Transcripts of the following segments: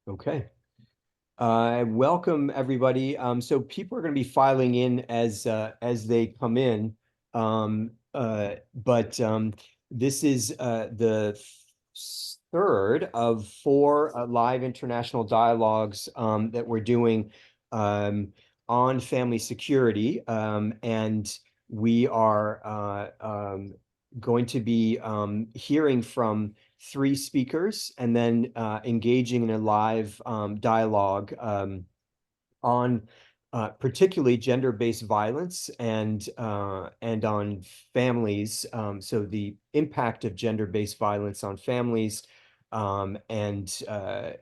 Okay. Welcome everybody. So people are going to be filing in as they come in. But this is the third of four live international dialogues that we're doing um, on family security. And we are going to be hearing from three speakers and then engaging in a live dialogue on particularly gender-based violence and on families. So the impact of gender-based violence on families, and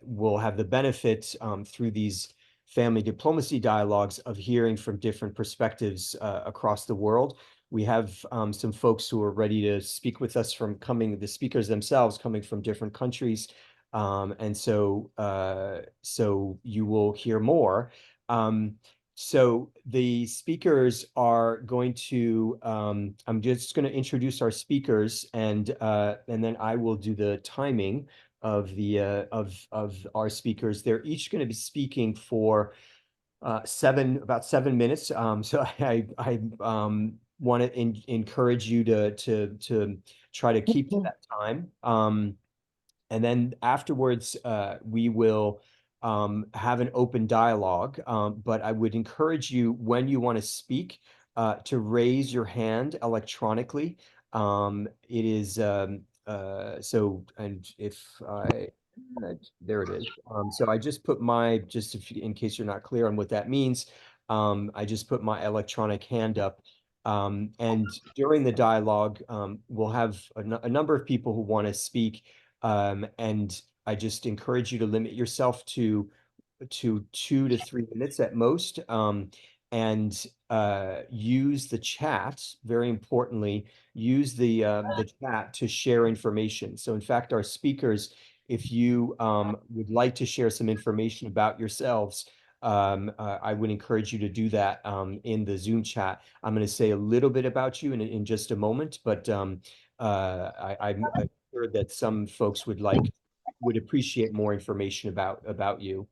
we'll have the benefit through these family diplomacy dialogues of hearing from different perspectives across the world. We have some folks who are ready to speak with us the speakers themselves coming from different countries. So you will hear more. Um, so the speakers are going to, I'm just going to introduce our speakers and then I will do the timing of the of our speakers. They're each going to be speaking for about 7 minutes. So I want to encourage you to try to keep to that time. And then afterwards, we will have an open dialogue. But I would encourage you, when you want to speak, to raise your hand electronically. It is so, and if I, there it is. So I just put just if in case you're not clear on what that means, I just put my electronic hand up. And during the dialogue, we'll have a number of people who want to speak. And I just encourage you to limit yourself to 2 to 3 minutes at most. And use the chat, very importantly, use the chat to share information. So in fact, our speakers, if you would like to share some information about yourselves, I would encourage you to do that in the Zoom chat. I'm going to say a little bit about you in just a moment, but I'm sure that some folks would appreciate more information about you.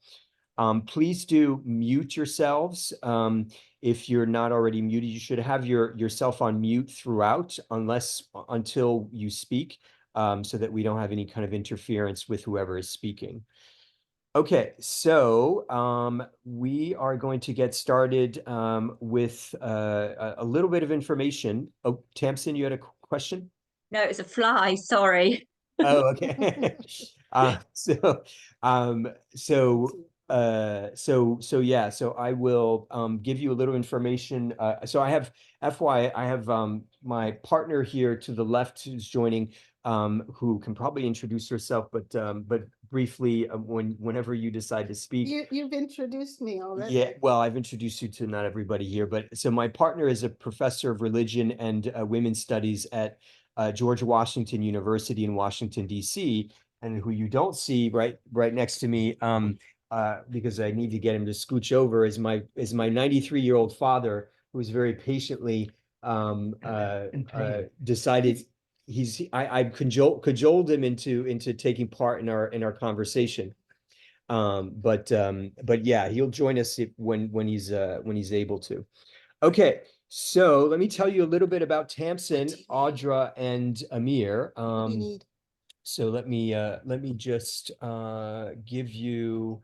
Please do mute yourselves. If you're not already muted, you should have yourself on mute throughout, until you speak, so that we don't have any kind of interference with whoever is speaking. Okay, so we are going to get started with a little bit of information. Oh, Tamsin, you had a question? No, it's a fly. Sorry. Oh, okay. Uh, so, um, so yeah, so I will give you a little information. So I have, FYI, I have my partner here to the left who's joining, who can probably introduce herself, but briefly, whenever you decide to speak. You've introduced me already. Yeah, well, I've introduced you to not everybody here, but so my partner is a professor of religion and women's studies at George Washington University in Washington, D.C., and who you don't see right next to me, because I need to get him to scooch over, is my 93-year-old father, who's very patiently decided I've cajoled him into taking part in our conversation. But yeah, he'll join us when he's able to. Okay, so let me tell you a little bit about Tamsin, Audra, and Amir. What do you need? So let me just give you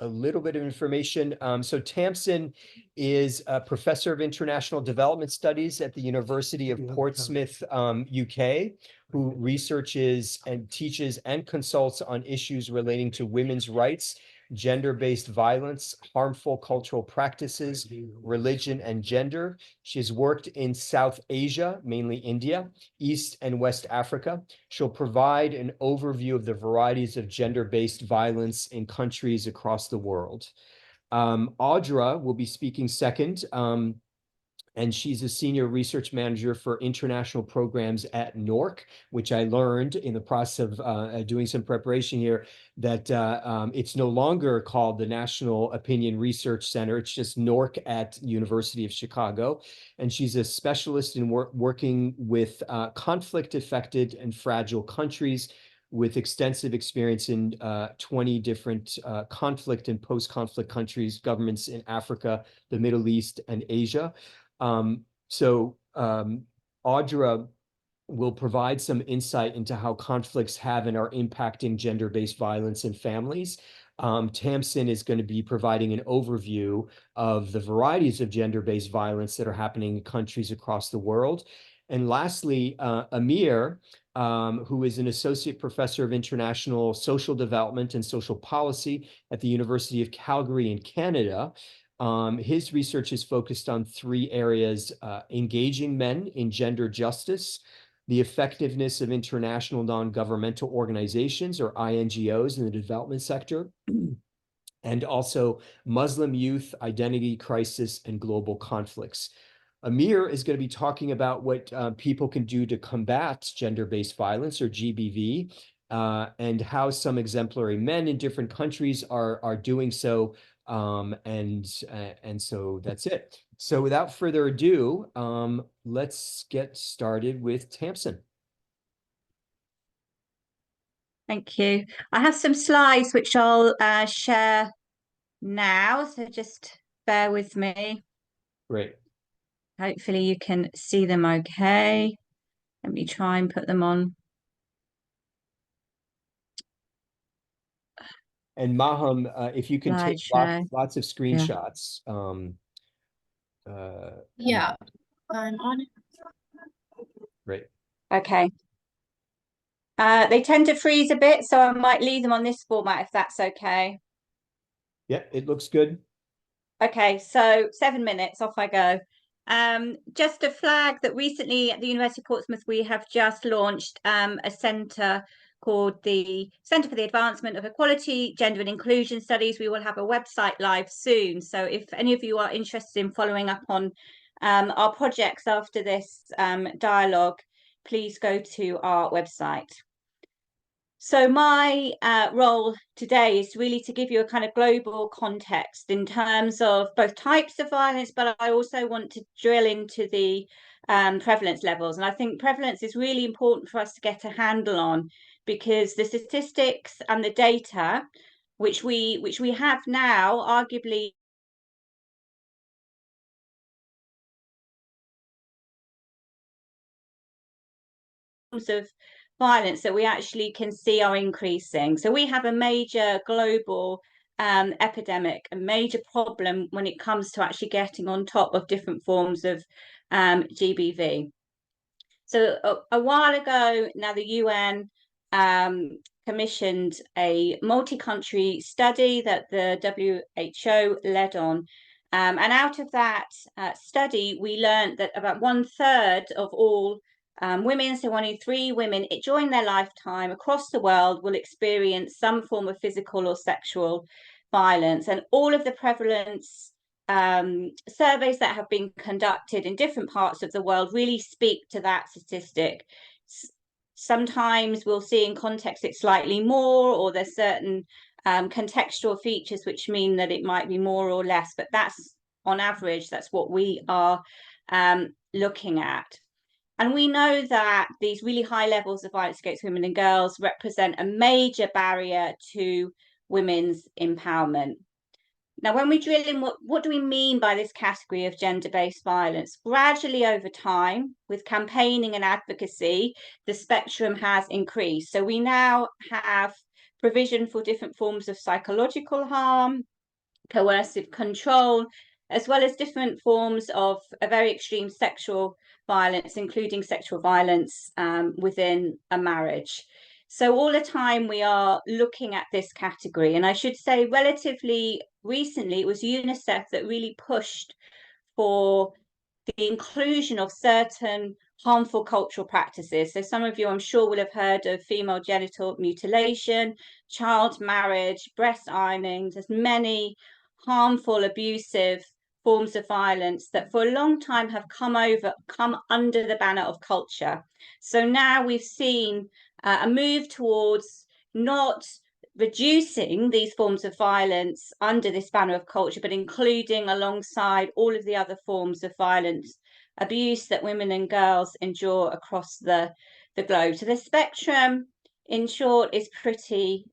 a little bit of information. So Tamsin is a professor of international development studies at the University of Portsmouth, UK, who researches and teaches and consults on issues relating to women's rights, gender-based violence, harmful cultural practices, religion, and gender. She has worked in South Asia, mainly India, East and West Africa. She'll provide an overview of the varieties of gender-based violence in countries across the world. Audra will be speaking second, and she's a senior research manager for international programs at NORC, which I learned in the process of doing some preparation here, that it's no longer called the National Opinion Research Center. It's just NORC at University of Chicago. And she's a specialist in working with conflict-affected and fragile countries, with extensive experience in 20 different conflict and post-conflict countries, governments in Africa, the Middle East, and Asia. Audra will provide some insight into how conflicts have and are impacting gender-based violence in families. Tamsin is going to be providing an overview of the varieties of gender-based violence that are happening in countries across the world. And lastly, Amir, who is an associate professor of international social development and social policy at the University of Calgary in Canada. His research is focused on 3 areas: engaging men in gender justice, the effectiveness of international non-governmental organizations, or INGOs, in the development sector, and also Muslim youth, identity crisis, and global conflicts. Amir is going to be talking about what people can do to combat gender-based violence, or GBV, and how some exemplary men in different countries are doing so. And so that's it. So without further ado, let's get started with Tamsin. Thank you. I have some slides which I'll share now, so just bear with me. Great. Hopefully you can see them okay. Let me try and put them on. And Maham, if you can take lots of screenshots. Yeah, I'm on it. Great. Okay. They tend to freeze a bit, so I might leave them on this format if that's okay. Yeah, it looks good. Okay, so 7 minutes, off I go. Just to flag that recently at the University of Portsmouth, we have just launched a centre called the Centre for the Advancement of Equality, Gender and Inclusion Studies. We will have a website live soon. So if any of you are interested in following up on our projects after this dialogue, please go to our website. So my role today is really to give you a kind of global context in terms of both types of violence, but I also want to drill into the prevalence levels. And I think prevalence is really important for us to get a handle on, because the statistics and the data which we have now, arguably of violence that we actually can see are increasing. So we have a major global epidemic, a major problem when it comes to actually getting on top of different forms of GBV. So a while ago now, the UN commissioned a multi-country study that the WHO led on. And out of that study, we learned that about 1/3 of all women, so 1 in 3 women during their lifetime across the world, will experience some form of physical or sexual violence. And all of the prevalence surveys that have been conducted in different parts of the world really speak to that statistic. Sometimes we'll see in context it's slightly more, or there's certain contextual features which mean that it might be more or less, but that's on average, that's what we are looking at. And we know that these really high levels of violence against women and girls represent a major barrier to women's empowerment. Now, when we drill in, what do we mean by this category of gender-based violence? Gradually over time, with campaigning and advocacy, the spectrum has increased. So we now have provision for different forms of psychological harm, coercive control, as well as different forms of a very extreme sexual violence, including sexual violence within a marriage. So all the time we are looking at this category. And I should say relatively recently, it was UNICEF that really pushed for the inclusion of certain harmful cultural practices. So some of you, I'm sure, will have heard of female genital mutilation, child marriage, breast ironing. There's many harmful, abusive forms of violence that for a long time have come under the banner of culture. So now we've seen a move towards not reducing these forms of violence under this banner of culture, but including alongside all of the other forms of violence, abuse that women and girls endure across the globe. So the spectrum in short, is pretty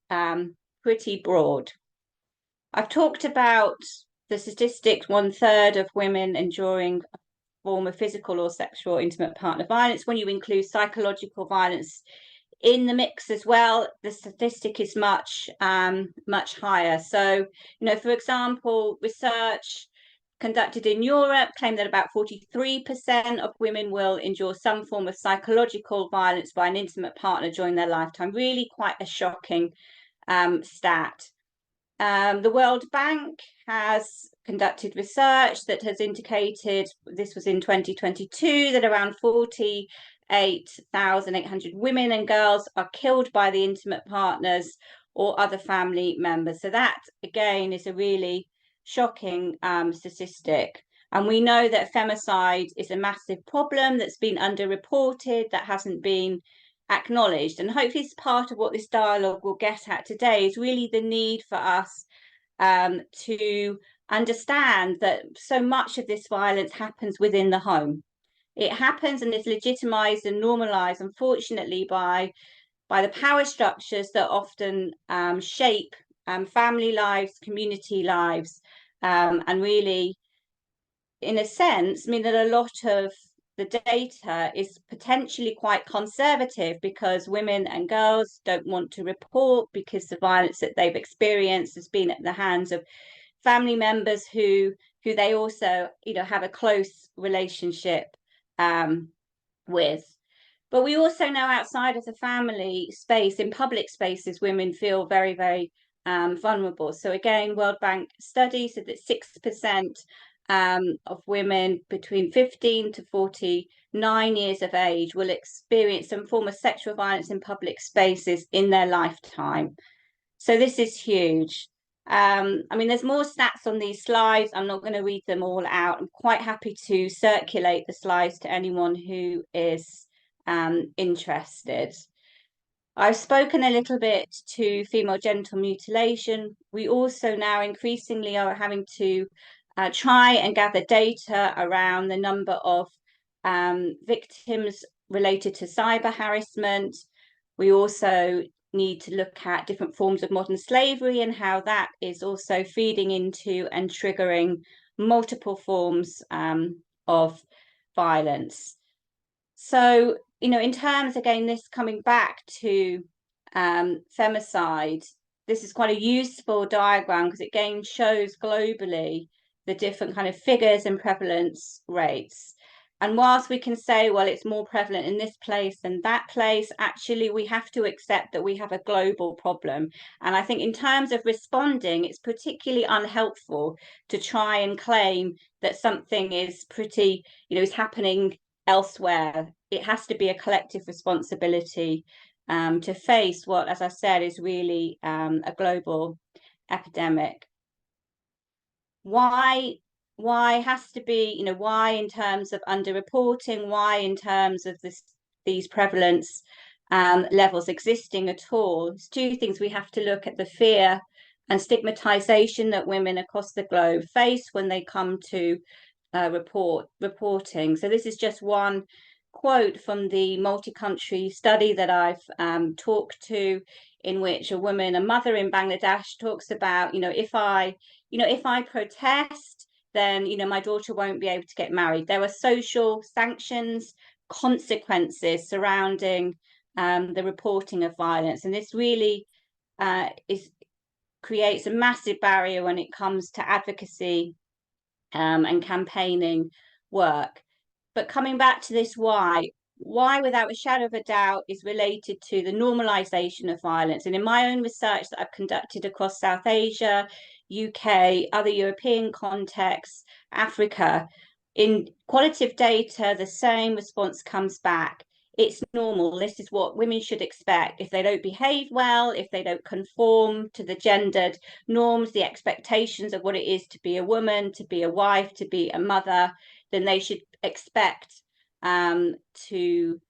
broad. I've talked about the statistics: 1/3 of women enduring a form of physical or sexual or intimate partner violence. When you include psychological violence in the mix as well, the statistic is much higher. So, for example, research conducted in Europe claimed that about 43% of women will endure some form of psychological violence by an intimate partner during their lifetime. Really quite a shocking stat. The World Bank has conducted research that has indicated, this was in 2022, that around 48,800 women and girls are killed by the intimate partners or other family members. So that, again, is a really shocking statistic. And we know that femicide is a massive problem that's been underreported, that hasn't been acknowledged. And hopefully it's part of what this dialogue will get at today, is really the need for us to understand that so much of this violence happens within the home. It happens and is legitimized and normalized, unfortunately, by the power structures that often shape family lives, community lives, and really, in a sense, mean that a lot of the data is potentially quite conservative, because women and girls don't want to report because the violence that they've experienced has been at the hands of family members who they also have a close relationship with. But we also know outside of the family space, in public spaces, women feel very, very vulnerable. So again, World Bank study said that 6% of women between 15 to 49 years of age will experience some form of sexual violence in public spaces in their lifetime. So this is huge. I mean, there's more stats on these slides. I'm not going to read them all out. I'm quite happy to circulate the slides to anyone who is interested. I've spoken a little bit to female genital mutilation. We also now increasingly are having to try and gather data around the number of victims related to cyber harassment. We also need to look at different forms of modern slavery and how that is also feeding into and triggering multiple forms of violence. So, in terms, again, this coming back to femicide, this is quite a useful diagram because it again shows globally the different kind of figures and prevalence rates. And whilst we can say, well, it's more prevalent in this place than that place, actually, we have to accept that we have a global problem. And I think in terms of responding, it's particularly unhelpful to try and claim that something is pretty, is happening elsewhere. It has to be a collective responsibility to face what, as I said, is really a global epidemic. Why has to be, why in terms of underreporting, why in terms of these prevalence levels existing at all? It's two things. We have to look at the fear and stigmatization that women across the globe face when they come to reporting. So this is just one quote from the multi-country study that I've talked to, in which a mother in Bangladesh talks about, if I protest, then my daughter won't be able to get married. There are social sanctions, consequences surrounding the reporting of violence, and this really creates a massive barrier when it comes to advocacy and campaigning work. But coming back to this why without a shadow of a doubt is related to the normalization of violence. And in my own research that I've conducted across South Asia, UK, other European contexts, Africa, in qualitative data, the same response comes back. It's normal. This is what women should expect. If they don't behave well, if they don't conform to the gendered norms, the expectations of what it is to be a woman, to be a wife, to be a mother, then they should expect to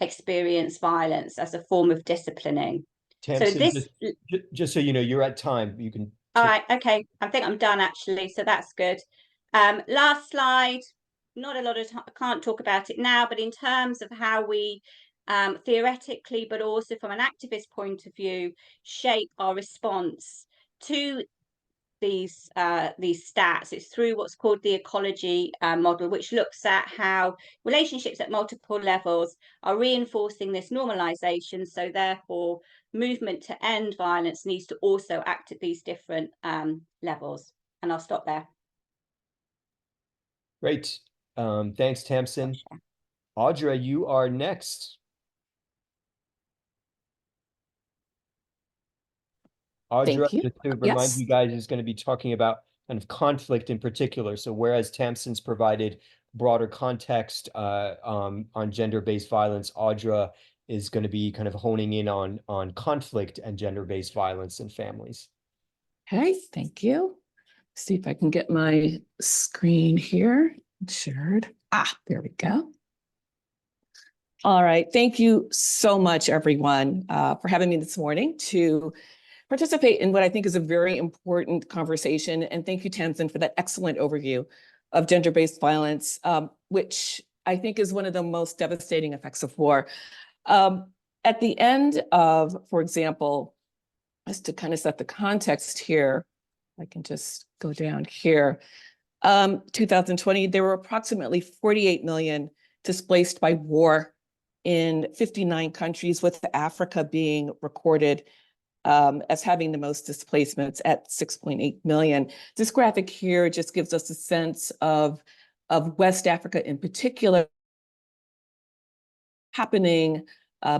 experience violence as a form of disciplining. Tamsin, so this, just so you know, you're at time. You can. All right. Okay. I think I'm done actually. So that's good. Last slide. Not a lot of time. I can't talk about it now, but in terms of how we theoretically, but also from an activist point of view, shape our response to these stats. It's through what's called the ecology model, which looks at how relationships at multiple levels are reinforcing this normalization. So therefore, movement to end violence needs to also act at these different levels. And I'll stop there. Great. Thanks, Tamsin. Audra, you are next. Audra, Thank you. just to remind Yes. you guys, is going to be talking about kind of conflict in particular. So whereas Tamsin's provided broader context on gender-based violence, Audra is going to be kind of honing in on conflict and gender-based violence in families. Okay, thank you. See if I can get my screen here shared. There we go. All right, thank you so much, everyone, for having me this morning to participate in what I think is a very important conversation. And thank you, Tamsin, for that excellent overview of gender-based violence, which I think is one of the most devastating effects of war. At the end of, for example, just to kind of set the context here, I can just go down here. 2020, there were approximately 48 million displaced by war in 59 countries, with Africa being recorded as having the most displacements at 6.8 million. This graphic here just gives us a sense of West Africa in particular happening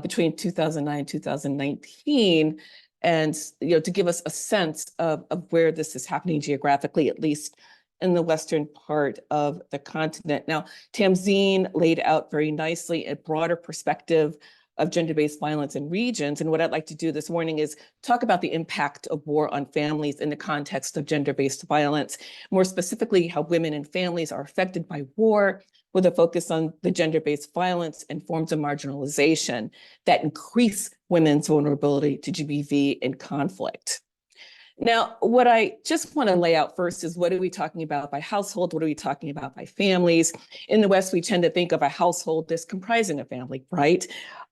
between 2009 and 2019. And to give us a sense of where this is happening geographically, at least in the western part of the continent. Now, Tamsin laid out very nicely a broader perspective of gender-based violence in regions. And what I'd like to do this morning is talk about the impact of war on families in the context of gender-based violence, more specifically how women and families are affected by war, with a focus on the gender-based violence and forms of marginalization that increase women's vulnerability to GBV in conflict. Now, what I just want to lay out first is, what are we talking about by household? What are we talking about by families? In the West, we tend to think of a household as comprising a family, right?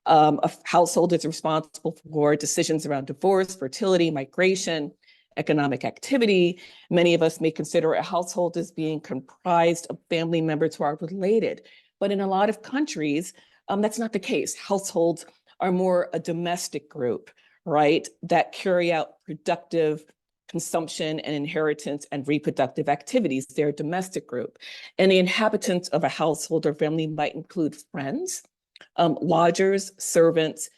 A household is responsible for decisions around divorce, fertility, migration, economic activity. Many of us may consider a household as being comprised of family members who are related. But in a lot of countries, that's not the case. Households are more a domestic group, right, that carry out productive consumption and inheritance and reproductive activities. They're a domestic group. And the inhabitants of a household or family might include friends, lodgers, servants,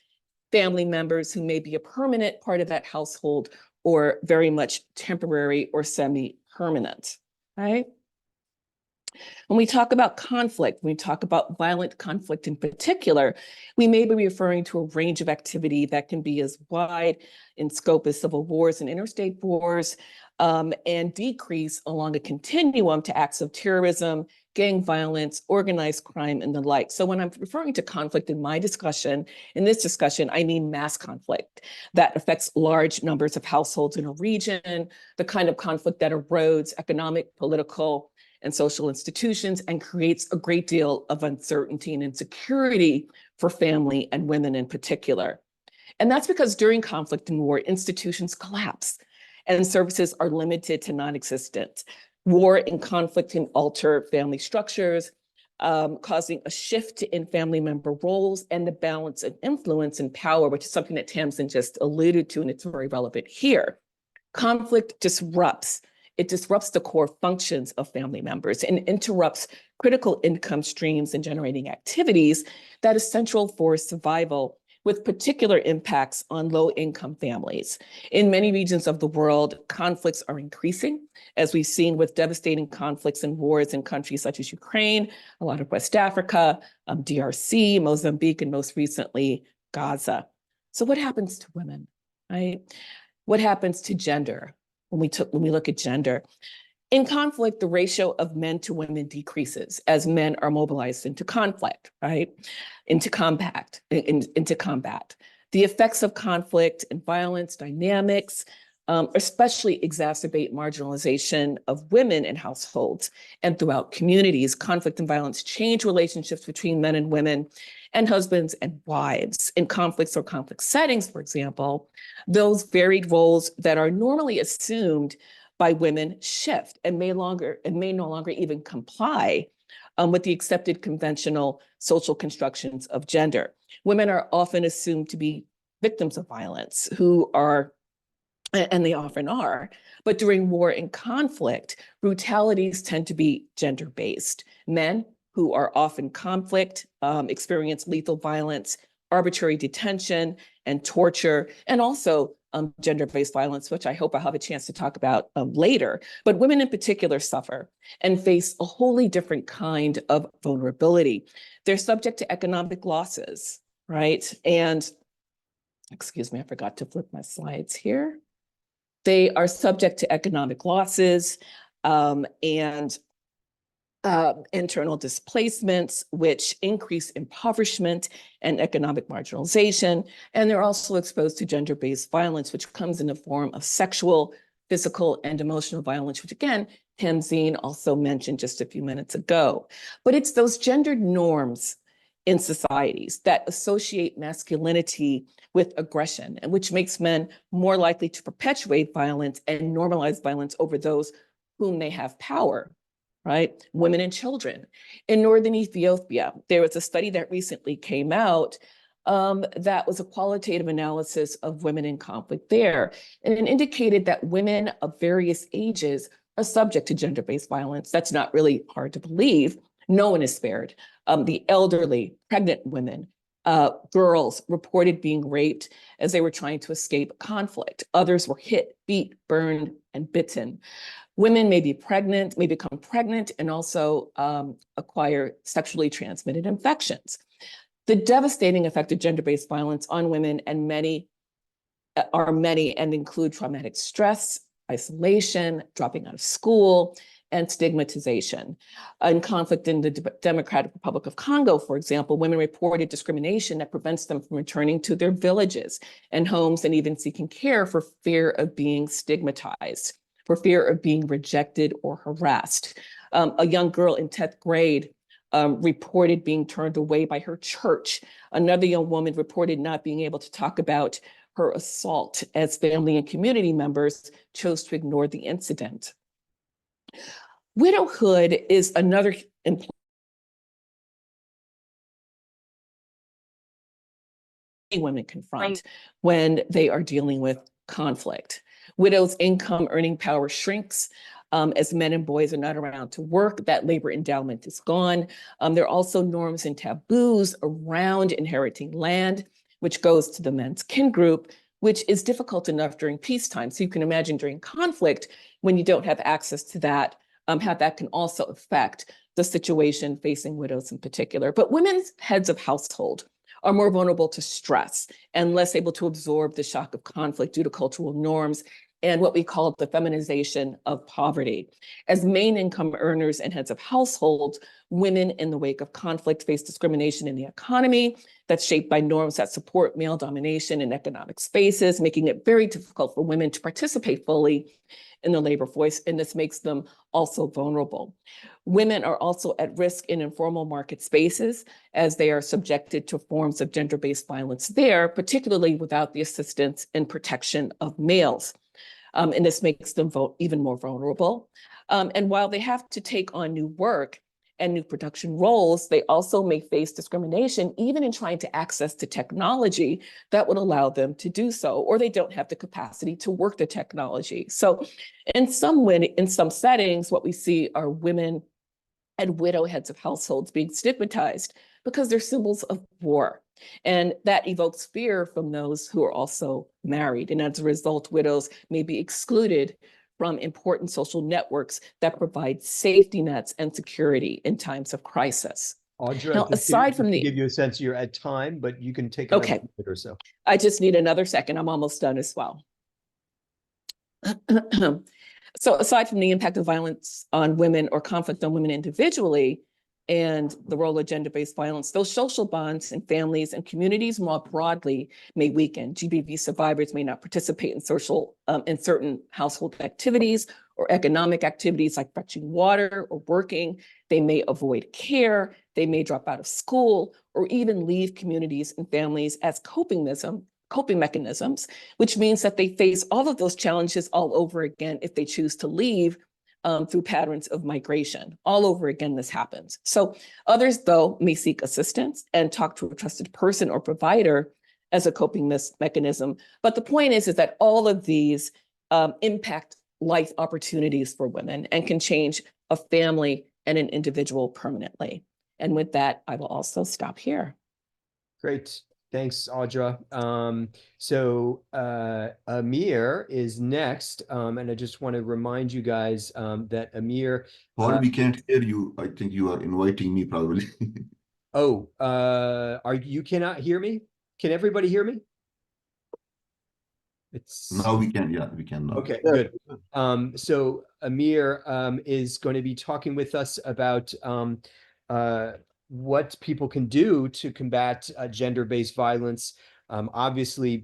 family members who may be a permanent part of that household or very much temporary or semi-permanent, right? When we talk about conflict, when we talk about violent conflict in particular, we may be referring to a range of activity that can be as wide in scope as civil wars and interstate wars, and decrease along a continuum to acts of terrorism, gang violence, organized crime, and the like. So when I'm referring to conflict in my discussion, in this discussion, I mean mass conflict that affects large numbers of households in a region, the kind of conflict that erodes economic, political, and social institutions and creates a great deal of uncertainty and insecurity for family and women in particular. And that's because during conflict and war, institutions collapse and services are limited to non-existent. War and conflict can alter family structures, causing a shift in family member roles and the balance of influence and power, which is something that Tamsin just alluded to, and it's very relevant here. Conflict disrupts. It disrupts the core functions of family members and interrupts critical income streams and generating activities that is central for survival, with particular impacts on low-income families. In many regions of the world, conflicts are increasing, as we've seen with devastating conflicts and wars in countries such as Ukraine, a lot of West Africa, DRC, Mozambique, and most recently, Gaza. So what happens to women, right? What happens to gender when we look at gender? In conflict, the ratio of men to women decreases as men are mobilized into conflict, right? Into combat. The effects of conflict and violence dynamics especially exacerbate marginalization of women in households and throughout communities. Conflict and violence change relationships between men and women and husbands and wives. In conflicts or conflict settings, for example, those varied roles that are normally assumed by women shift and may no longer even comply with the accepted conventional social constructions of gender. Women are often assumed to be victims of violence and they often are, but during war and conflict, brutalities tend to be gender-based. Men who are often conflict experience lethal violence, arbitrary detention, and torture, and also gender-based violence, which I hope I'll have a chance to talk about later. But women in particular suffer and face a wholly different kind of vulnerability. They're subject to economic losses, right? And, excuse me, I forgot to flip my slides here. They are subject to economic losses and internal displacements, which increase impoverishment and economic marginalization. And they're also exposed to gender-based violence, which comes in the form of sexual, physical, and emotional violence, which again, Tamzeen also mentioned just a few minutes ago. But it's those gendered norms in societies that associate masculinity with aggression, and which makes men more likely to perpetuate violence and normalize violence over those whom they have power, right? Women and children. In northern Ethiopia, there was a study that recently came out that was a qualitative analysis of women in conflict there. And it indicated that women of various ages are subject to gender-based violence. That's not really hard to believe. No one is spared. The elderly, pregnant women, girls reported being raped as they were trying to escape conflict. Others were hit, beat, burned, and bitten. Women may become pregnant, and also acquire sexually transmitted infections. The devastating effect of gender-based violence on women and many and include traumatic stress, isolation, dropping out of school, and stigmatization. In conflict in the Democratic Republic of Congo, for example, women reported discrimination that prevents them from returning to their villages and homes and even seeking care for fear of being stigmatized, for fear of being rejected or harassed. A young girl in 10th grade reported being turned away by her church. Another young woman reported not being able to talk about her assault as family and community members chose to ignore the incident. Widowhood is another important women confront when they are dealing with conflict. Widows' income earning power shrinks as men and boys are not around to work. That labor endowment is gone. There are also norms and taboos around inheriting land, which goes to the men's kin group, which is difficult enough during peacetime. So you can imagine during conflict, when you don't have access to that, how that can also affect the situation facing widows in particular. But women's heads of household are more vulnerable to stress and less able to absorb the shock of conflict due to cultural norms and what we call the feminization of poverty. As main income earners and heads of households, women in the wake of conflict face discrimination in the economy that's shaped by norms that support male domination in economic spaces, making it very difficult for women to participate fully in the labor force, and this makes them also vulnerable. Women are also at risk in informal market spaces as they are subjected to forms of gender-based violence there, particularly without the assistance and protection of males. And this makes them even more vulnerable. And while they have to take on new work and new production roles, they also may face discrimination even in trying to access to technology that would allow them to do so, or they don't have the capacity to work the technology. So in some settings, what we see are women and widow heads of households being stigmatized because they're symbols of war. And that evokes fear from those who are also married. And as a result, widows may be excluded from important social networks that provide safety nets and security in times of crisis. Audra, Now, aside from to give you a sense, you're at time, but you can take another minute or so. I just need another second. I'm almost done as well. So aside from the impact of violence on women or conflict on women individually and the role of gender-based violence, those social bonds in families and communities more broadly may weaken. GBV survivors may not participate in certain household activities or economic activities like fetching water or working. They may avoid care, they may drop out of school, or even leave communities and families as coping mechanisms, which means that they face all of those challenges all over again if they choose to leave through patterns of migration. All over again, this happens. So others, though, may seek assistance and talk to a trusted person or provider as a coping mechanism. But the point is that all of these impact life opportunities for women and can change a family and an individual permanently. And with that, I will also stop here. Great. Thanks, Audra. Amir is next. And I just want to remind you guys that Amir. Paul, we can't hear you. I think you are inviting me probably. You cannot hear me? Can everybody hear me? Now we can, yeah, we can now. Okay, good. So Amir is going to be talking with us about what people can do to combat gender-based violence. Obviously,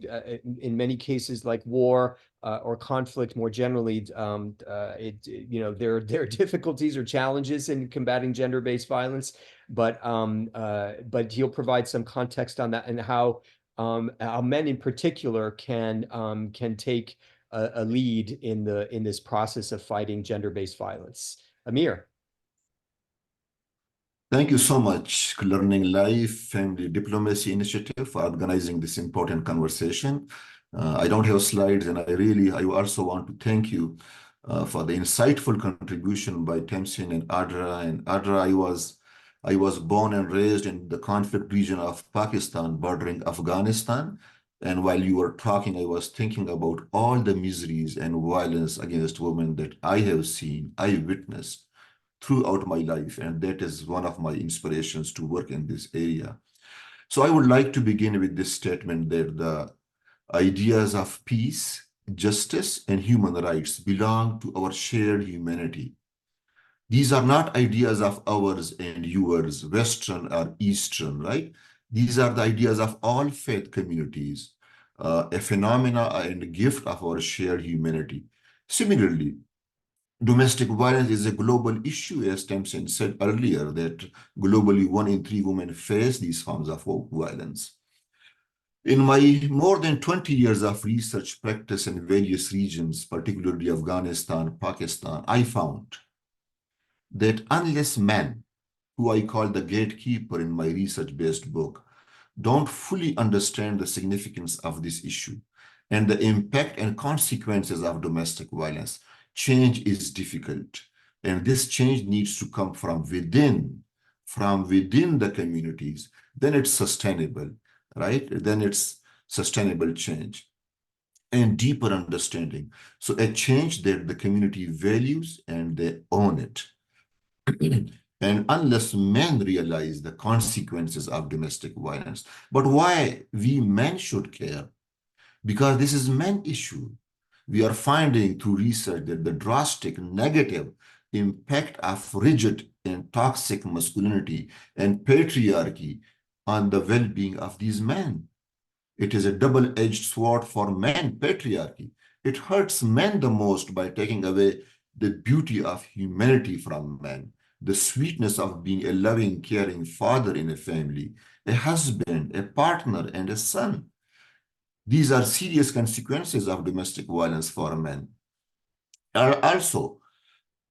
in many cases like war or conflict more generally, there are difficulties or challenges in combating gender-based violence, but he'll provide some context on that and how men in particular can take a lead in this process of fighting gender-based violence. Amir. Thank you so much, Learning Life Family Diplomacy Initiative, for organizing this important conversation. I don't have slides, and I also want to thank you for the insightful contribution by Tamsin and Audra. And Audra, I was born and raised in the conflict region of Pakistan, bordering Afghanistan. And while you were talking, I was thinking about all the miseries and violence against women that I have seen, I witnessed throughout my life, and that is one of my inspirations to work in this area. So I would like to begin with this statement that the ideas of peace, justice, and human rights belong to our shared humanity. These are not ideas of ours and yours, Western or Eastern, right? These are the ideas of all faith communities, a phenomena and a gift of our shared humanity. Similarly, domestic violence is a global issue, as Tamsin said earlier, that globally 1 in 3 women face these forms of violence. In my more than 20 years of research practice in various regions, particularly Afghanistan, Pakistan, I found that unless men, who I call the gatekeeper in my research-based book, don't fully understand the significance of this issue and the impact and consequences of domestic violence, change is difficult. And this change needs to come from within the communities. Then it's sustainable, right? Then it's sustainable change and deeper understanding. So a change that the community values and they own it. And unless men realize the consequences of domestic violence, but why we men should care? Because this is men issue. We are finding through research that the drastic negative impact of rigid and toxic masculinity and patriarchy on the well-being of these men. It is a double-edged sword for men, patriarchy. It hurts men the most by taking away the beauty of humanity from men, the sweetness of being a loving, caring father in a family, a husband, a partner, and a son. These are serious consequences of domestic violence for men. Also,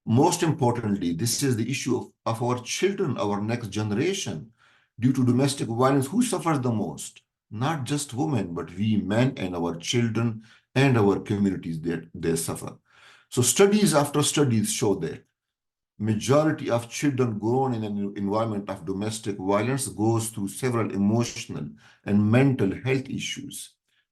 most importantly, this is the issue of our children, our next generation. Due to domestic violence, who suffers the most? Not just women, but we men and our children and our communities that they suffer. So studies after studies show that majority of children grown in an environment of domestic violence goes through several emotional and mental health issues.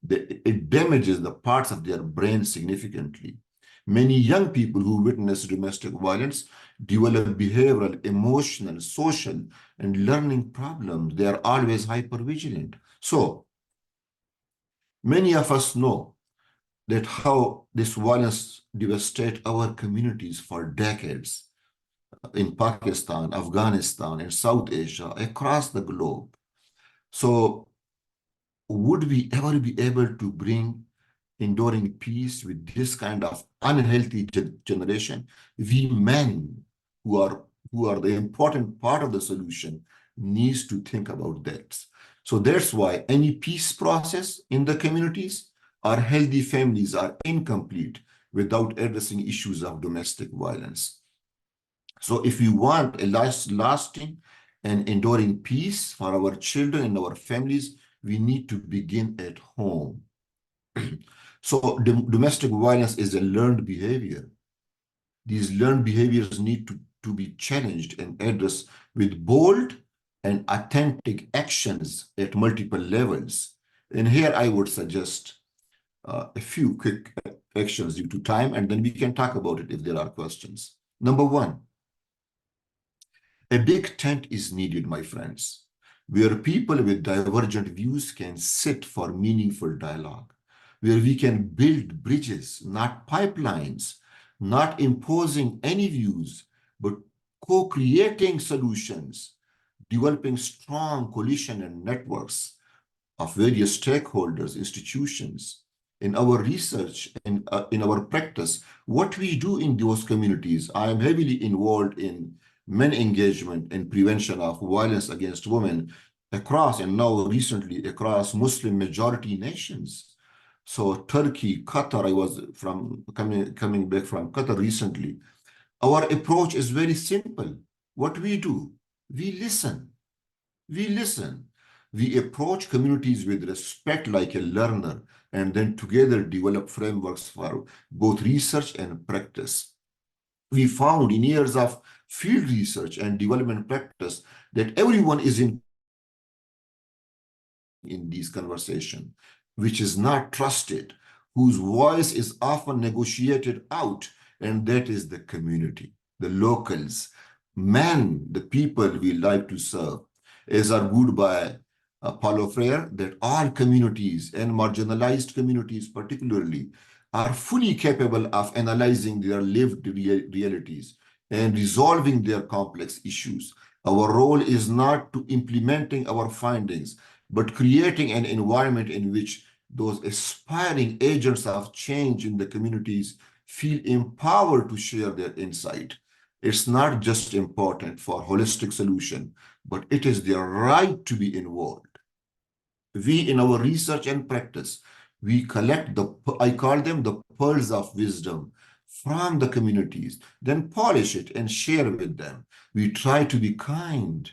It damages the parts of their brain significantly. Many young people who witness domestic violence develop behavioral, emotional, social, and learning problems. They are always hypervigilant. So many of us know that how this violence devastates our communities for decades in Pakistan, Afghanistan, and South Asia, across the globe. So would we ever be able to bring enduring peace with this kind of unhealthy generation, we men who are the important part of the solution needs to think about that. So that's why any peace process in the communities or healthy families are incomplete without addressing issues of domestic violence. So if we want a lasting and enduring peace for our children and our families, we need to begin at home. So domestic violence is a learned behavior. These learned behaviors need to be challenged and addressed with bold and authentic actions at multiple levels. And here I would suggest a few quick actions due to time, and then we can talk about it if there are questions. Number one, a big tent is needed, my friends, where people with divergent views can sit for meaningful dialogue, where we can build bridges, not pipelines, not imposing any views, but co-creating solutions, developing strong coalition and networks of various stakeholders, institutions. In our research and in our practice, what we do in those communities, I am heavily involved in men engagement and prevention of violence against women across, and now recently across Muslim majority nations. So Turkey, Qatar, I was coming back from Qatar recently. Our approach is very simple. What we do, we listen. We listen. We approach communities with respect like a learner, and then together develop frameworks for both research and practice. We found in years of field research and development practice that everyone is in these conversations, which is not trusted, whose voice is often negotiated out, and that is the community, the locals, men, the people we like to serve, as argued by Paulo Freire, that all communities and marginalized communities particularly are fully capable of analyzing their lived realities and resolving their complex issues. Our role is not to implementing our findings, but creating an environment in which those aspiring agents of change in the communities feel empowered to share their insight. It's not just important for holistic solution, but it is their right to be involved. We, in our research and practice, we collect I call them the pearls of wisdom from the communities, then polish it and share with them. We try to be kind,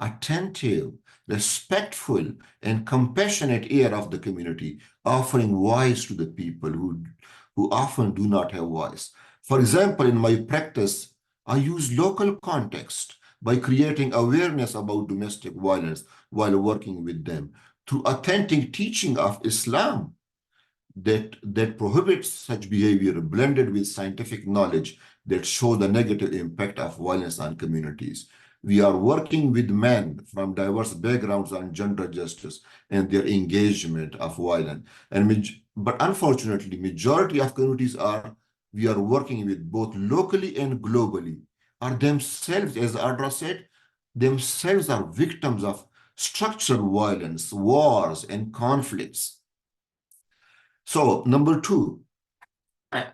attentive, respectful, and compassionate ear of the community, offering voice to the people who often do not have voice. For example, in my practice, I use local context by creating awareness about domestic violence while working with them through authentic teaching of Islam that prohibits such behavior blended with scientific knowledge that show the negative impact of violence on communities. We are working with men from diverse backgrounds on gender justice and their engagement of violence. But unfortunately, majority of communities we are working with both locally and globally, are themselves, as Audra said, themselves are victims of structural violence, wars, and conflicts. So, number two,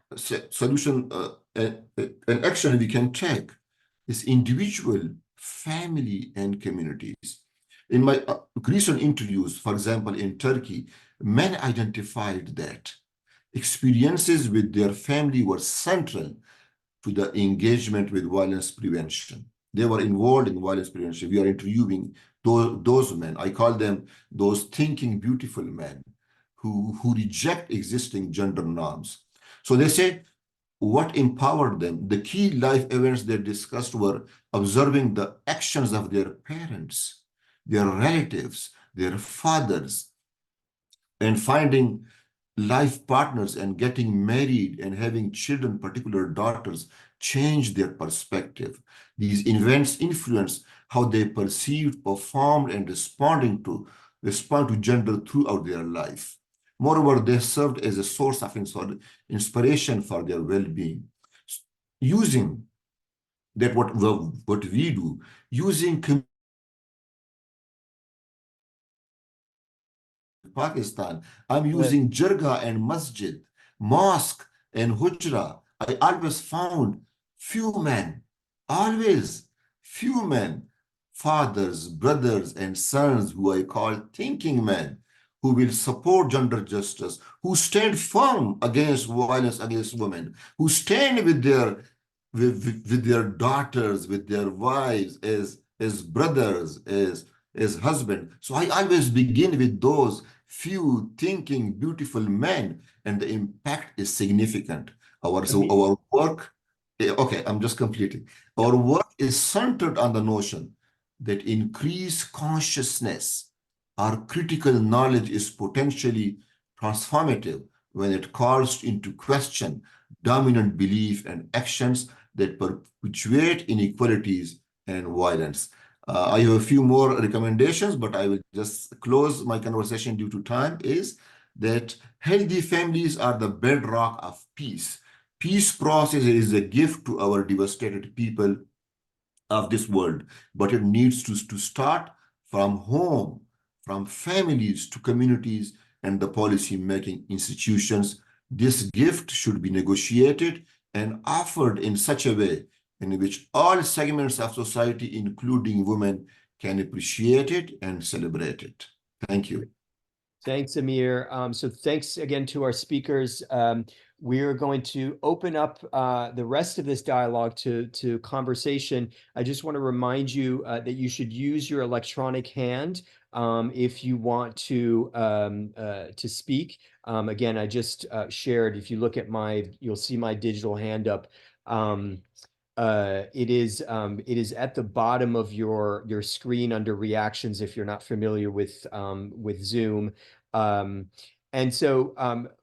solution an action we can take is individual, family, and communities. In my recent interviews, for example, in Turkey, men identified that experiences with their family were central to the engagement with violence prevention. They were involved in violence prevention. We are interviewing those men. I call them those thinking beautiful men who reject existing gender norms. So they say what empowered them. The key life events they discussed were observing the actions of their parents, their relatives, their fathers, and finding life partners and getting married and having children, particular daughters, change their perspective. These events influence how they perceived, performed, and respond to gender throughout their life. Moreover, they served as a source of inspiration for their well-being. Using that, what we do, using Pakistan. I'm using jirga and masjid, mosque and hujra. I always found few men, always few men, fathers, brothers, and sons who I call thinking men, who will support gender justice, who stand firm against violence against women, who stand with their daughters, with their wives, as brothers, as husband. So I always begin with those few thinking, beautiful men, and the impact is significant. Our work, okay, I'm just completing. Our work is centered on the notion that increased consciousness or critical knowledge is potentially transformative when it calls into question dominant belief and actions that perpetuate inequalities and violence. I have a few more recommendations, but I will just close my conversation due to time, is that healthy families are the bedrock of peace. Peace process is a gift to our devastated people of this world, but it needs to start from home, from families to communities and the policy-making institutions. This gift should be negotiated and offered in such a way in which all segments of society, including women, can appreciate it and celebrate it. Thank you. Thanks, Amir. So thanks again to our speakers. We're going to open up the rest of this dialogue to conversation. I just want to remind you that you should use your electronic hand if you want to speak. Again, I just shared, if you look at you'll see my digital hand up. It is at the bottom of your screen under reactions if you're not familiar with Zoom. And so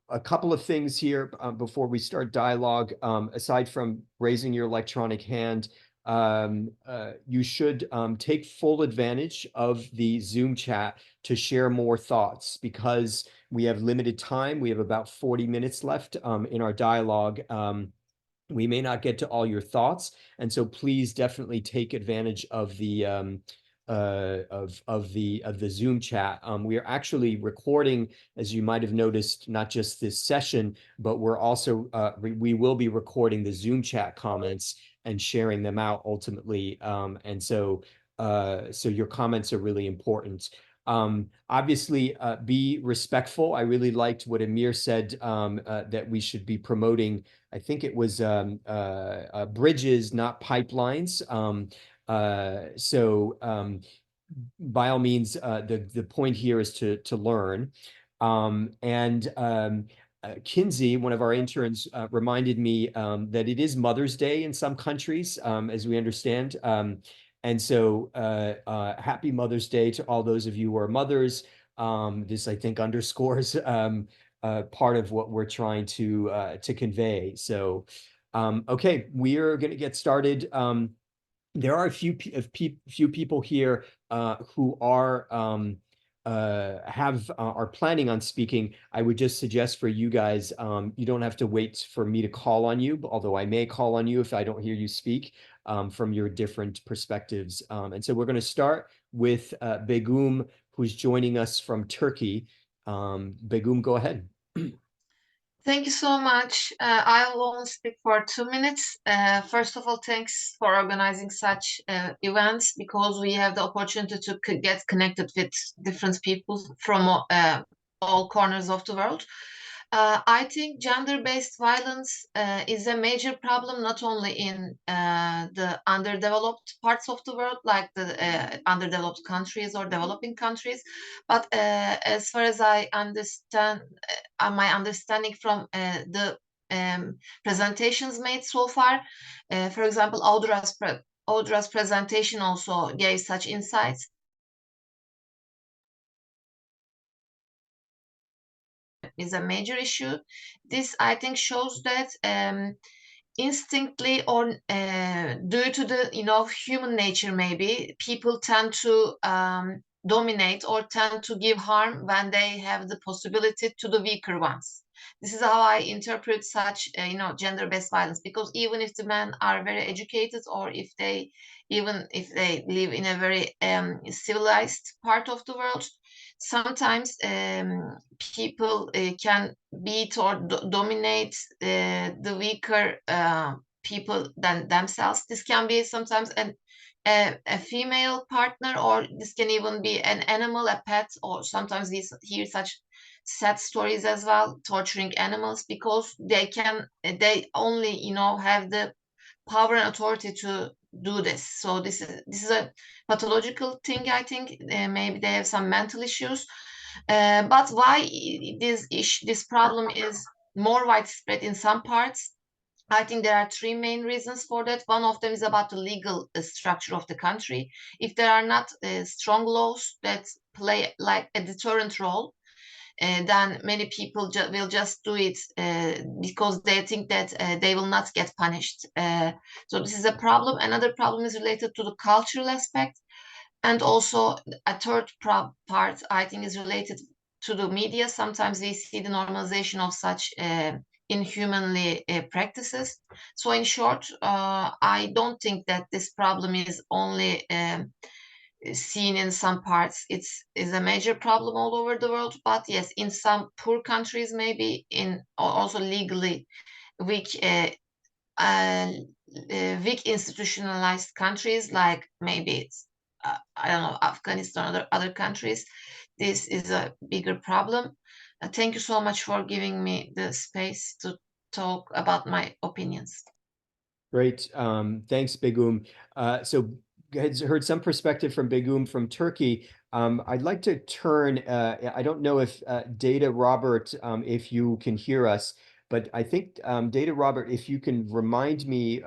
a couple of things here before we start dialogue. Aside from raising your electronic hand, you should take full advantage of the Zoom chat to share more thoughts, because we have limited time. We have about 40 minutes left in our dialogue. We may not get to all your thoughts, and so please definitely take advantage of the Zoom chat. We are actually recording, as you might have noticed, not just this session, but we're also we will be recording the Zoom chat comments and sharing them out ultimately. And so your comments are really important. Obviously, be respectful. I really liked what Amir said, that we should be promoting, I think it was bridges, not pipelines. By all means, the point here is to learn. Kinsey, one of our interns, reminded me that it is Mother's Day in some countries, as we understand. And so happy Mother's Day to all those of you who are mothers. This, I think, underscores part of what we're trying to convey. So, okay, we are going to get started. There are a few people here who are planning on speaking. I would just suggest for you guys, you don't have to wait for me to call on you, although I may call on you if I don't hear you speak from your different perspectives. And so we're going to start with Begum, who's joining us from Turkey. Begum, go ahead. Thank you so much. I will only speak for 2 minutes. First of all, thanks for organizing such events, because we have the opportunity to get connected with different people from all corners of the world. I think gender-based violence is a major problem, not only in the underdeveloped parts of the world, like the underdeveloped countries or developing countries, but as far as I understand, my understanding from the presentations made so far, for example, Audra's presentation also gave such insights. Is a major issue. This, I think, shows that instinctively or due to the human nature, maybe people tend to dominate or tend to give harm when they have the possibility to the weaker ones. This is how I interpret such gender-based violence, because even if the men are very educated, or if they live in a very civilized part of the world, sometimes people can beat or dominate the weaker people than themselves. This can be sometimes a female partner, or this can even be an animal, a pet, or sometimes we hear such sad stories as well, torturing animals, because they only, you know, have the power and authority to do this. So this is a pathological thing, I think. Maybe they have some mental issues. But why this problem is more widespread in some parts? I think there are three main reasons for that. One of them is about the legal structure of the country. If there are not strong laws that play like a deterrent role, then many people will just do it because they think that they will not get punished. So this is a problem. Another problem is related to the cultural aspect. And also a third part, I think, is related to the media. Sometimes we see the normalization of such inhumanly practices. So in short, I don't think that this problem is only seen in some parts. It's a major problem all over the world. But yes, in some poor countries, maybe in also legally weak weak institutionalized countries, like maybe it's I don't know, Afghanistan or other countries, this is a bigger problem. Thank you so much for giving me the space to talk about my opinions. Great. Thanks, Begum. So had heard some perspective from Begum from Turkey. I'd like to turn, I don't know if Data Robert, if you can hear us, but I think Data Robert, if you can remind me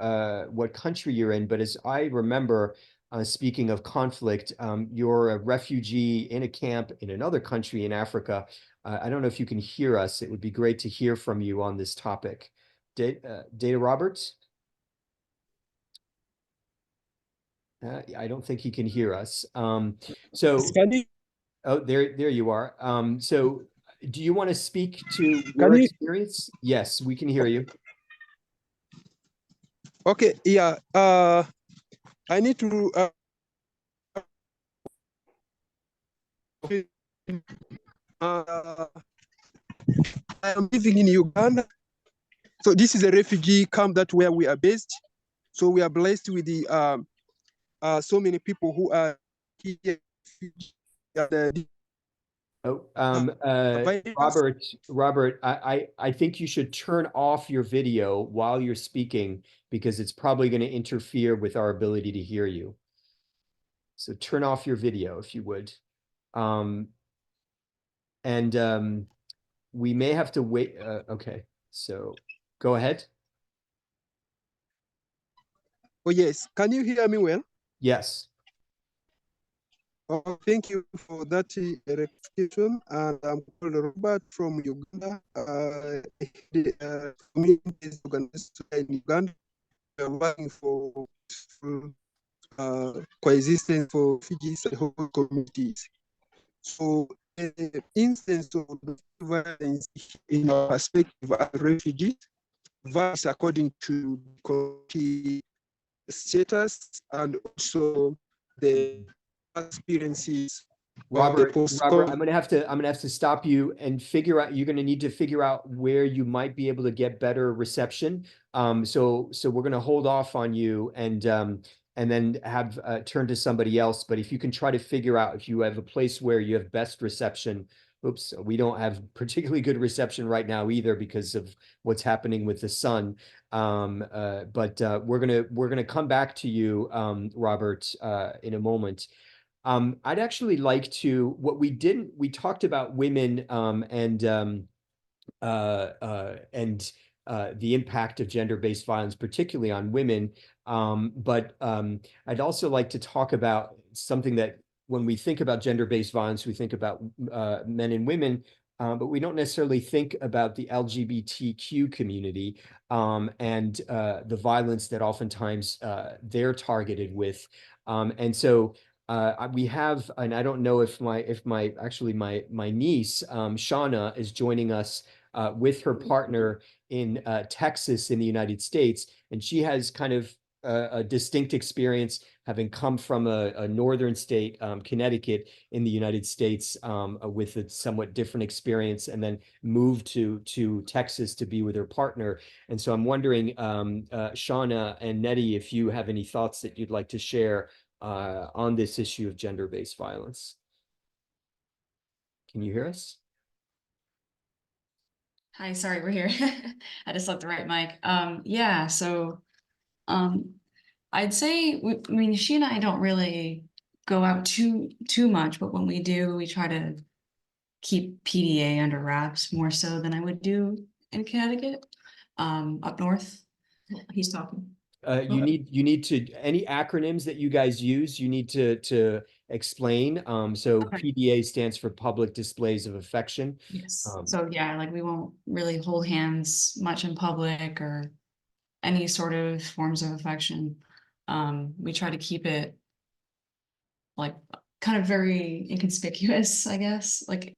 what country you're in, but as I remember, speaking of conflict, you're a refugee in a camp in another country in Africa. I don't know if you can hear us. It would be great to hear from you on this topic. Data Roberts? I don't think he can hear us. So, oh, there you are. So do you want to speak to your experience? Yes, we can hear you. Okay, yeah. I need to I am living in Uganda. So this is a refugee camp that where we are based. So we are blessed with the so many people who are here. Robert, I think you should turn off your video while you're speaking, because it's probably going to interfere with our ability to hear you. So turn off your video if you would. We may have to wait. Okay, so go ahead. Oh, yes. Can you hear me well? Yes. Oh, thank you for that repetition. And I'm called Robert from Uganda. The community is organized in Uganda. We are working for coexistence for refugees and whole communities. So the instance of violence in our perspective as refugees varies according to the status and also the experiences. Robert, I'm gonna have to stop you and figure out. You're gonna need to figure out where you might be able to get better reception. So we're gonna hold off on you and then have turn to somebody else. But if you can try to figure out if you have a place where you have best reception. Oops, we don't have particularly good reception right now either because of what's happening with the sun. But we're gonna come back to you, Robert, in a moment. I'd actually like to, we talked about women and the impact of gender-based violence, particularly on women. But I'd also like to talk about something that when we think about gender-based violence, we think about men and women, but we don't necessarily think about the LGBTQ community and the violence that oftentimes they're targeted with. And so we have, and I don't know if my niece, Shauna, is joining us with her partner in Texas in the United States. And she has kind of a distinct experience, having come from a northern state, Connecticut, in the United States, with a somewhat different experience, and then moved to Texas to be with her partner. And so I'm wondering, Shauna and Nettie, if you have any thoughts that you'd like to share on this issue of gender-based violence. Can you hear us? Hi, sorry, we're here. I just left the right mic. Yeah, so I'd say, I mean, she and I don't really go out too much, but when we do, we try to keep PDA under wraps more so than I would do in Connecticut, up north. He's talking. You need to, any acronyms that you guys use, you need to explain. So Okay. PDA stands for Public Displays of Affection. Yes. So yeah, like we won't really hold hands much in public or any sort of forms of affection. We try to keep it like kind of very inconspicuous, I guess, like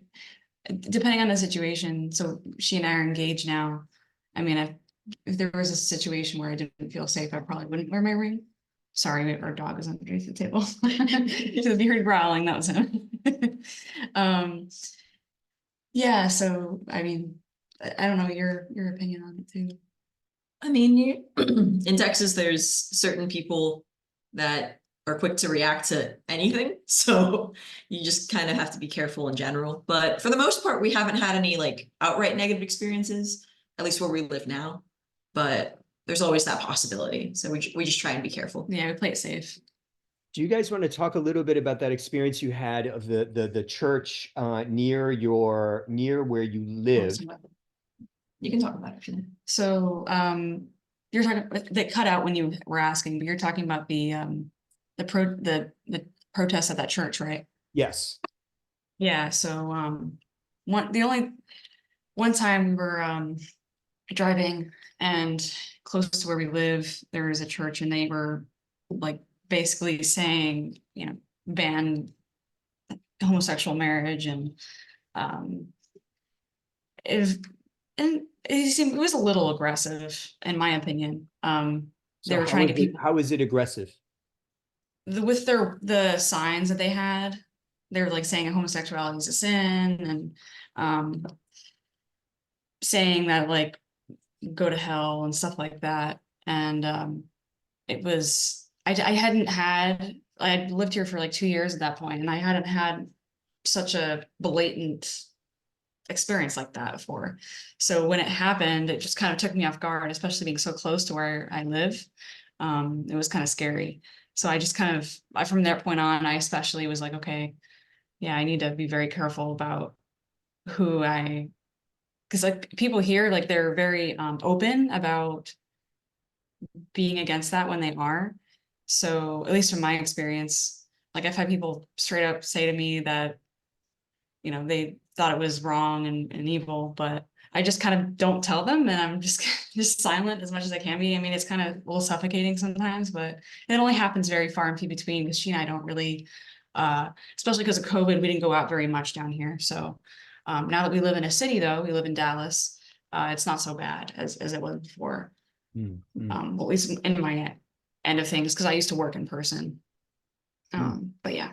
depending on the situation. So she and I are engaged now. I mean, if there was a situation where I didn't feel safe, I probably wouldn't wear my ring. Sorry, our dog is underneath the table. If you heard growling, that was him. Yeah, so I mean, I don't know your opinion on it too. I mean, in Texas, there's certain people that are quick to react to anything. So you just kind of have to be careful in general. But for the most part, we haven't had any like outright negative experiences, at least where we live now. But there's always that possibility. So we just try and be careful. Yeah, we play it safe. Do you guys want to talk a little bit about that experience you had of the church near where you live? You can talk about it if you like. So you're talking that cut out when you were asking, but you're talking about the protest at that church, right? Yes. Yeah, so one time we were driving, and close to where we live, there is a church, and they were like basically saying, you know, ban homosexual marriage, and it was a little aggressive, in my opinion. They were trying to get people. How is it aggressive? With the signs that they had, they were like saying homosexuality is a sin, and saying that like go to hell and stuff like that. And it was I'd lived here for like 2 years at that point, and I hadn't had such a blatant experience like that before. So when it happened, it just kind of took me off guard, especially being so close to where I live. It was kind of scary. So I just kind of, from that point on, I especially was like, okay, yeah, I need to be very careful about because like people here, like they're very open about being against that when they are. So at least from my experience, like I've had people straight up say to me that, you know, they thought it was wrong and evil, but I just kind of don't tell them, and I'm just silent as much as I can be. I mean, it's kind of a little suffocating sometimes, but it only happens very far and few between, because she and I don't really, especially because of COVID, we didn't go out very much down here. So now that we live in a city, though, we live in Dallas, it's not so bad as it was before. At least in my end of things, because I used to work in person. But yeah.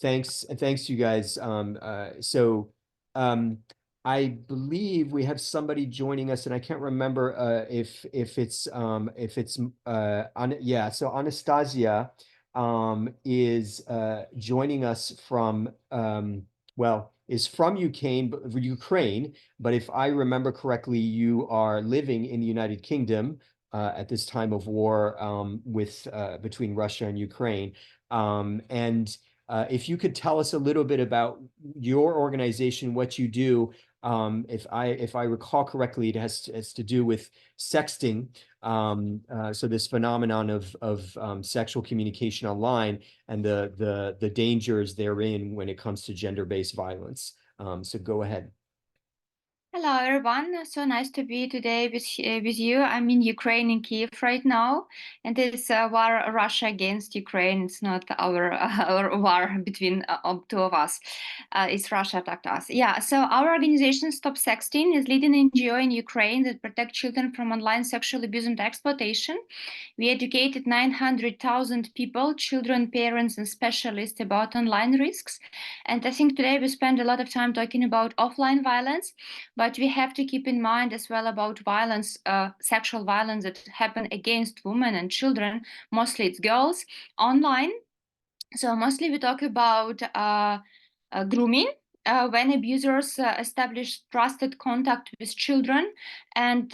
Thanks you guys. I believe we have somebody joining us, and I can't remember if it's yeah, so Anastasia is joining us from is from Ukraine, but if I remember correctly, you are living in the United Kingdom at this time of war between Russia and Ukraine. If you could tell us a little bit about your organization, what you do. If I recall correctly, it has to do with sexting. So this phenomenon of sexual communication online and the dangers therein when it comes to gender-based violence. So go ahead. Hello, everyone. So nice to be today with you. I'm in Ukraine, in Kiev right now, and it's a war Russia against Ukraine. It's not our war between two of us. It's Russia attacked us. Yeah. So our organization Stop Sexting is leading NGO in Ukraine that protect children from online sexual abuse and exploitation. We educated 900,000 people, children, parents, and specialists about online risks. And I think today we spend a lot of time talking about offline violence, but we have to keep in mind as well about violence, sexual violence that happen against women and children. Mostly it's girls online. So mostly we talk about grooming, when abusers establish trusted contact with children, and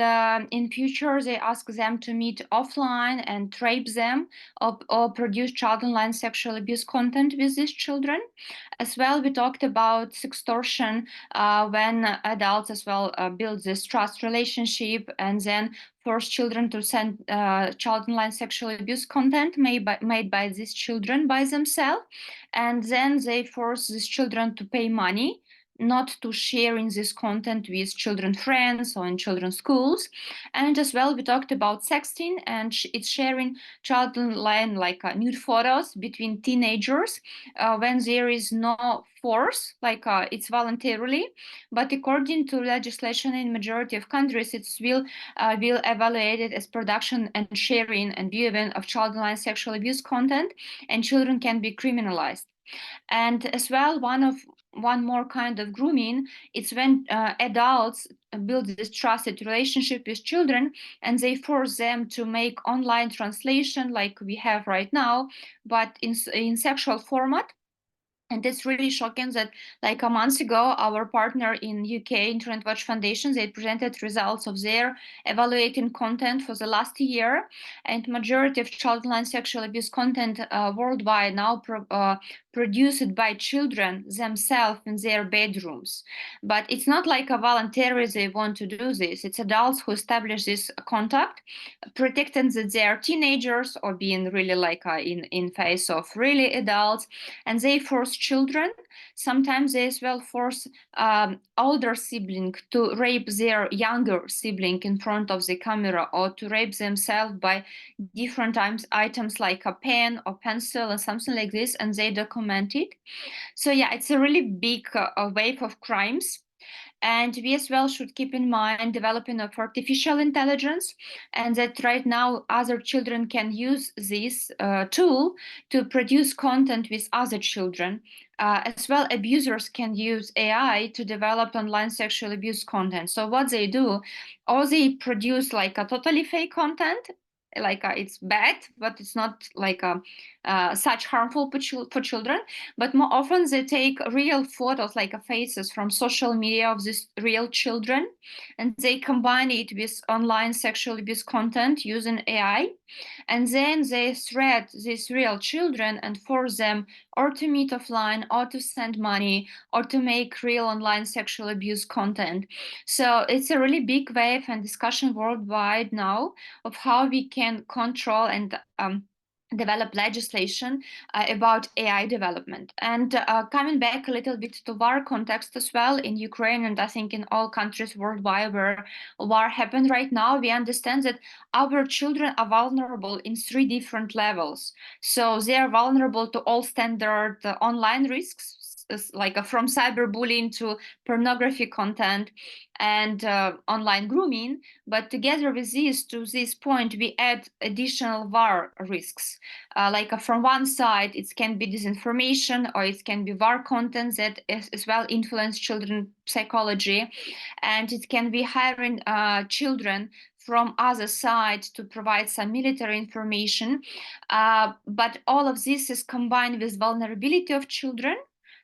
in future they ask them to meet offline and rape them or produce child online sexual abuse content with these children. As well, we talked about sextortion, when adults as well build this trust relationship and then force children to send child online sexual abuse content made by these children by themselves, and then they force these children to pay money not to sharing this content with children friends or in children's schools. And as well, we talked about sexting, and it's sharing child online like nude photos between teenagers when there is no force, like it's voluntarily, but according to legislation in majority of countries, it will evaluate it as production and sharing and viewing of child online sexual abuse content, and children can be criminalized. And as well, one more kind of grooming, it's when adults build this trusted relationship with children and they force them to make online translation like we have right now, but in sexual format. And it's really shocking that like a month ago, our partner in UK, Internet Watch Foundation, they presented results of their evaluating content for the last year. And majority of child online sexual abuse content worldwide now produced by children themselves in their bedrooms. But it's not like a voluntary they want to do this. It's adults who establish this contact, protecting that they are teenagers or being really like in face of really adults, and they force children. Sometimes they as well force older sibling to rape their younger sibling in front of the camera, or to rape themselves by different items like a pen or pencil or something like this, and they document it. So yeah, it's a really big wave of crimes. And we as well should keep in mind developing of artificial intelligence, and that right now other children can use this tool to produce content with other children. As well, abusers can use AI to develop online sexual abuse content. So what they do, or they produce like a totally fake content, like it's bad, but it's not like such harmful for children. But more often they take real photos like faces from social media of these real children, and they combine it with online sexual abuse content using AI, and then they threat these real children and force them or to meet offline, or to send money, or to make real online sexual abuse content. So it's a really big wave and discussion worldwide now of how we can control and develop legislation about AI development. And coming back a little bit to war context as well in Ukraine, and I think in all countries worldwide where war happened right now, we understand that our children are vulnerable in 3 different levels. So they are vulnerable to all standard online risks, like from cyberbullying to pornography content and online grooming. But together with this, to this point, we add additional war risks. Like from one side, it can be disinformation, or it can be war content that as well influence children psychology, and it can be hiring children from other side to provide some military information. But all of this is combined with vulnerability of children.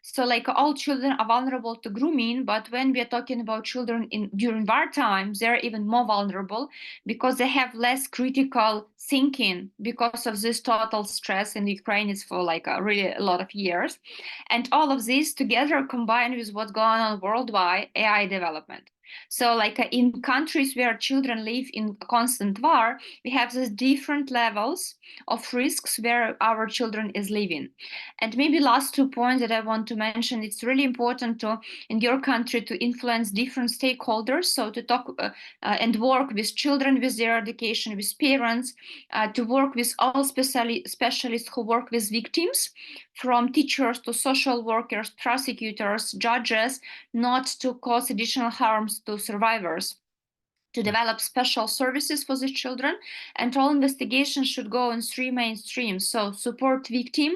So like all children are vulnerable to grooming, but when we are talking about children during wartime, they're even more vulnerable because they have less critical thinking because of this total stress in Ukraine is for like really a lot of years. And all of this together combined with what's going on worldwide, AI development. So like in countries where children live in constant war, we have these different levels of risks where our children is living. And maybe last 2 points that I want to mention, it's really important to, in your country, to influence different stakeholders. So to talk and work with children, with their education, with parents, to work with all specialists who work with victims, from teachers to social workers, prosecutors, judges, not to cause additional harms to survivors, to develop special services for the children. And all investigations should go in 3 main streams. So support victim,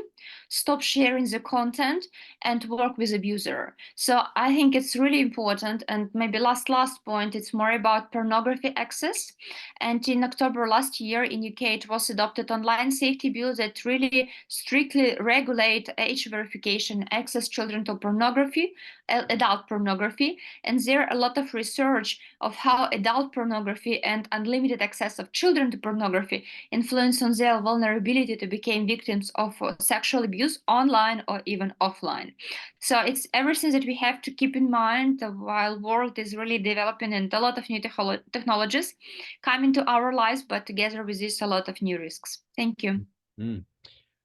stop sharing the content, and work with abuser. So I think it's really important. And maybe last point, it's more about pornography access. And in October last year in UK, it was adopted online safety bill that really strictly regulate age verification, access children to pornography, adult pornography. And there are a lot of research of how adult pornography and unlimited access of children to pornography influence on their vulnerability to become victims of sexual abuse online or even offline. So it's everything that we have to keep in mind while world is really developing and a lot of new technologies come into our lives, but together with this, a lot of new risks. Thank you.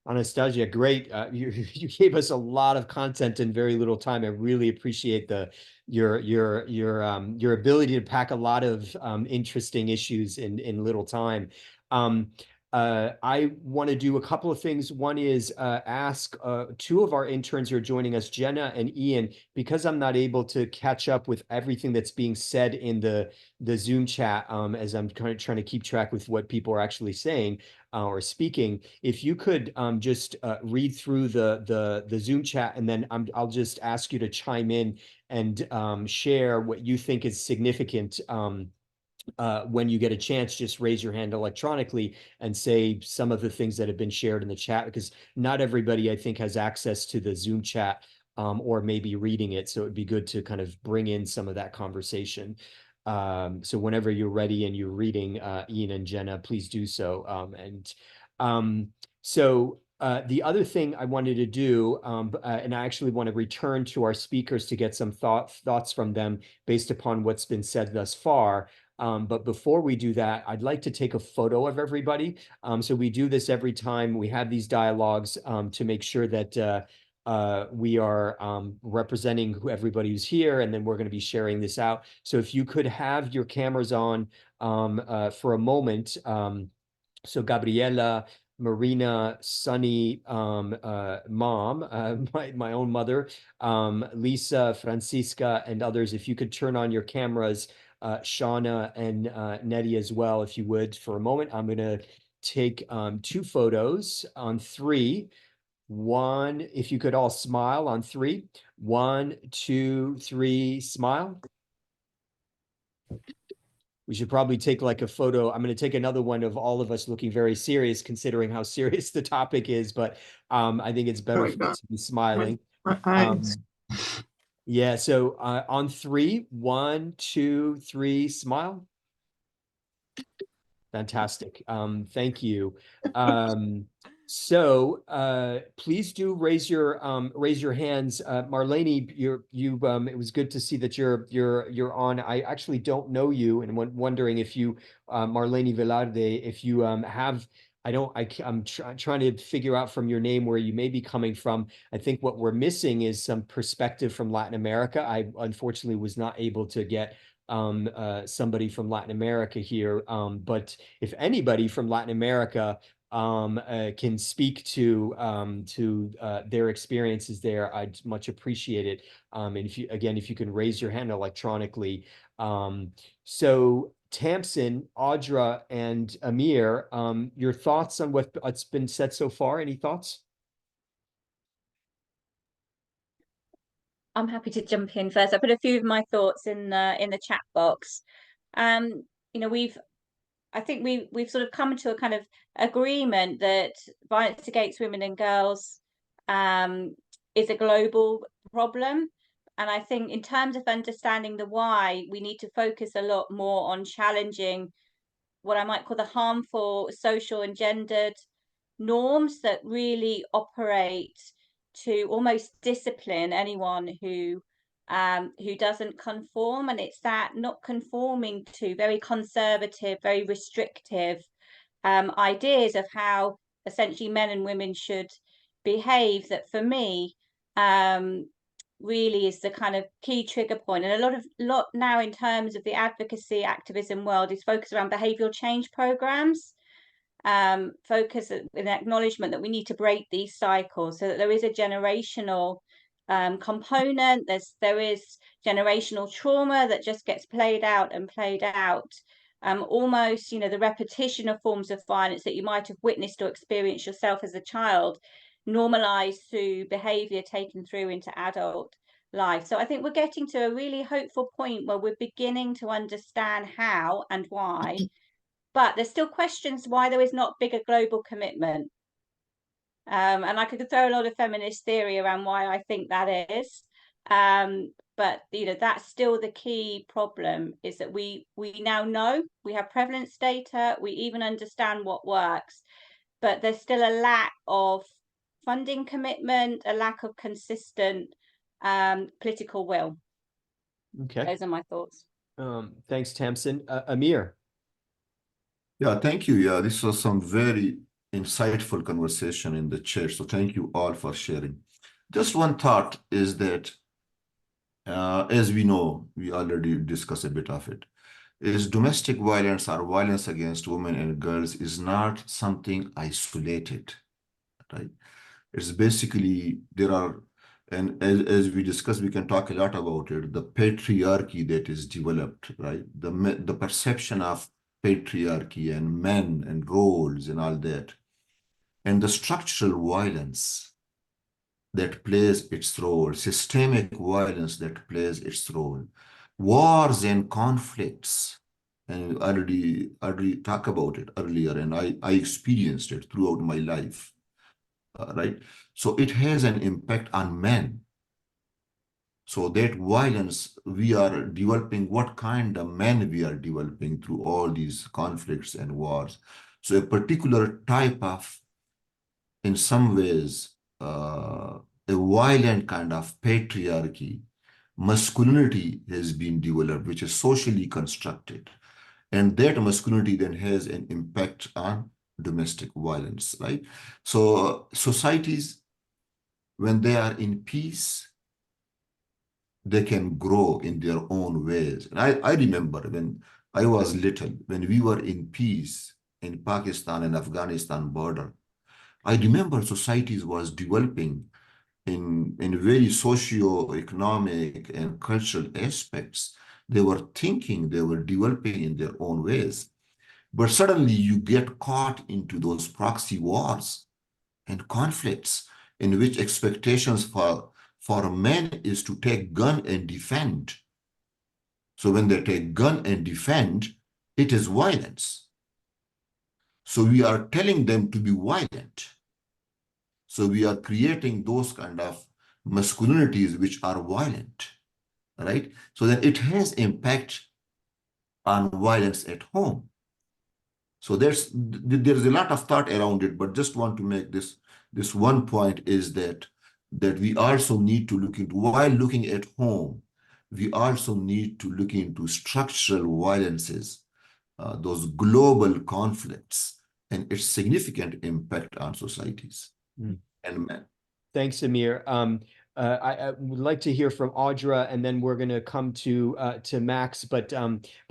Anastasia, great. You gave us a lot of content in very little time. I really appreciate your ability to pack a lot of interesting issues in little time. I want to do a couple of things. One is ask 2 of our interns who are joining us, Jenna and Ian, because I'm not able to catch up with everything that's being said in the Zoom chat, as I'm kind of trying to keep track with what people are actually saying or speaking. If you could just read through the Zoom chat, and then I'll just ask you to chime in and share what you think is significant. When you get a chance, just raise your hand electronically and say some of the things that have been shared in the chat, because not everybody, I think, has access to the Zoom chat or maybe reading it. So it'd be good to kind of bring in some of that conversation. So whenever you're ready and you're reading, Ian and Jenna, please do so. The other thing I wanted to do, and I actually want to return to our speakers to get some thoughts from them based upon what's been said thus far. But before we do that, I'd like to take a photo of everybody. So we do this every time we have these dialogues to make sure that we are representing everybody who's here, and then we're going to be sharing this out. So if you could have your cameras on for a moment. So Gabriela, Marina, Sunny, mom, my own mother, Lisa, Francisca, and others, if you could turn on your cameras, Shauna and Nettie as well, if you would, for a moment. I'm going to take 2 photos on 3. 1, if you could all smile on 3. 1, 2, 3, smile. We should probably take like a photo. I'm going to take another one of all of us looking very serious, considering how serious the topic is, but I think it's better for us to be smiling. Yeah, so on 3, 1, 2, 3, smile. Fantastic. Thank you. Please do raise your hands. Marlene, it was good to see that you're on. I actually don't know you, and wondering if you, Marlene Velarde, if you have. I'm trying to figure out from your name where you may be coming from. I think what we're missing is some perspective from Latin America. I unfortunately was not able to get somebody from Latin America here. But if anybody from Latin America can speak to their experiences there, I'd much appreciate it. And if you can raise your hand electronically. So Tamsin, Audra, and Amir, your thoughts on what's been said so far? Any thoughts? I'm happy to jump in first. I put a few of my thoughts in the chat box. I think we've sort of come to a kind of agreement that violence against women and girls is a global problem. And I think in terms of understanding the why, we need to focus a lot more on challenging what I might call the harmful social and gendered norms that really operate to almost discipline anyone who who doesn't conform, and it's that not conforming to very conservative, very restrictive ideas of how essentially men and women should behave, that for me really is the kind of key trigger point. And a lot now in terms of the advocacy activism world is focused around behavioral change programs, focus in acknowledgement that we need to break these cycles so that there is a generational component. There is generational trauma that just gets played out and played out. Almost, you know, the repetition of forms of violence that you might have witnessed or experienced yourself as a child, normalized through behavior taken through into adult life. So I think we're getting to a really hopeful point where we're beginning to understand how and why, but there's still questions why there is not bigger global commitment. And I could throw a lot of feminist theory around why I think that is. But you know, that's still the key problem, is that we now know, we have prevalence data, we even understand what works, but there's still a lack of funding commitment, a lack of consistent political will. Okay. Those are my thoughts. Thanks, Tamsin. Amir. Yeah, thank you. Yeah, this was some very insightful conversation in the chair. So thank you all for sharing. Just one thought is that, as we know, we already discussed a bit of it, is domestic violence or violence against women and girls is not something isolated, right? It's basically, there are, and as we discussed, we can talk a lot about it, the patriarchy that is developed, right? The perception of patriarchy and men and roles and all that, and the structural violence that plays its role, systemic violence that plays its role, wars and conflicts, and I already talked about it earlier, and I experienced it throughout my life, right? So it has an impact on men. So that violence, we are developing, what kind of men we are developing through all these conflicts and wars. So a particular type of, in some ways, a violent kind of patriarchy, masculinity has been developed, which is socially constructed. And that masculinity then has an impact on domestic violence, right? So societies, when they are in peace, they can grow in their own ways. And I remember when I was little, when we were in peace in Pakistan and Afghanistan border, I remember societies was developing in very socio-economic and cultural aspects. They were thinking, they were developing in their own ways. But suddenly you get caught into those proxy wars and conflicts in which expectations for men is to take gun and defend. So when they take gun and defend, it is violence. So we are telling them to be violent. So we are creating those kind of masculinities which are violent, right? So that it has impact on violence at home. So there's a lot of thought around it, but just want to make this one point is that we also need to look into, while looking at home, we also need to look into structural violences, those global conflicts, and its significant impact on societies and men. Thanks, Amir. I would like to hear from Audra, and then we're going to come to Max. But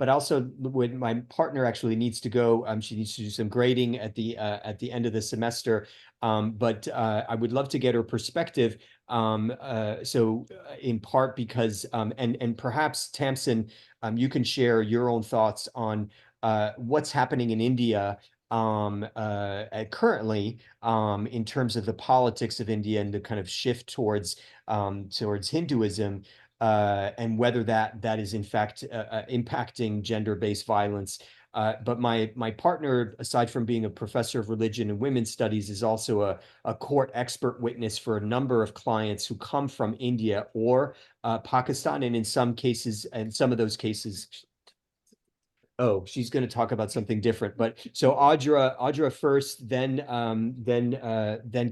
also, when my partner actually needs to go, she needs to do some grading at the end of the semester. But I would love to get her perspective. So in part because and perhaps Tamsin, you can share your own thoughts on what's happening in India currently in terms of the politics of India and the kind of shift towards Hinduism, and whether that is in fact impacting gender-based violence. But my partner, aside from being a professor of religion and women's studies, is also a court expert witness for a number of clients who come from India or Pakistan, and in some cases, and some of those cases. Oh, she's going to talk about something different. But so Audra first, then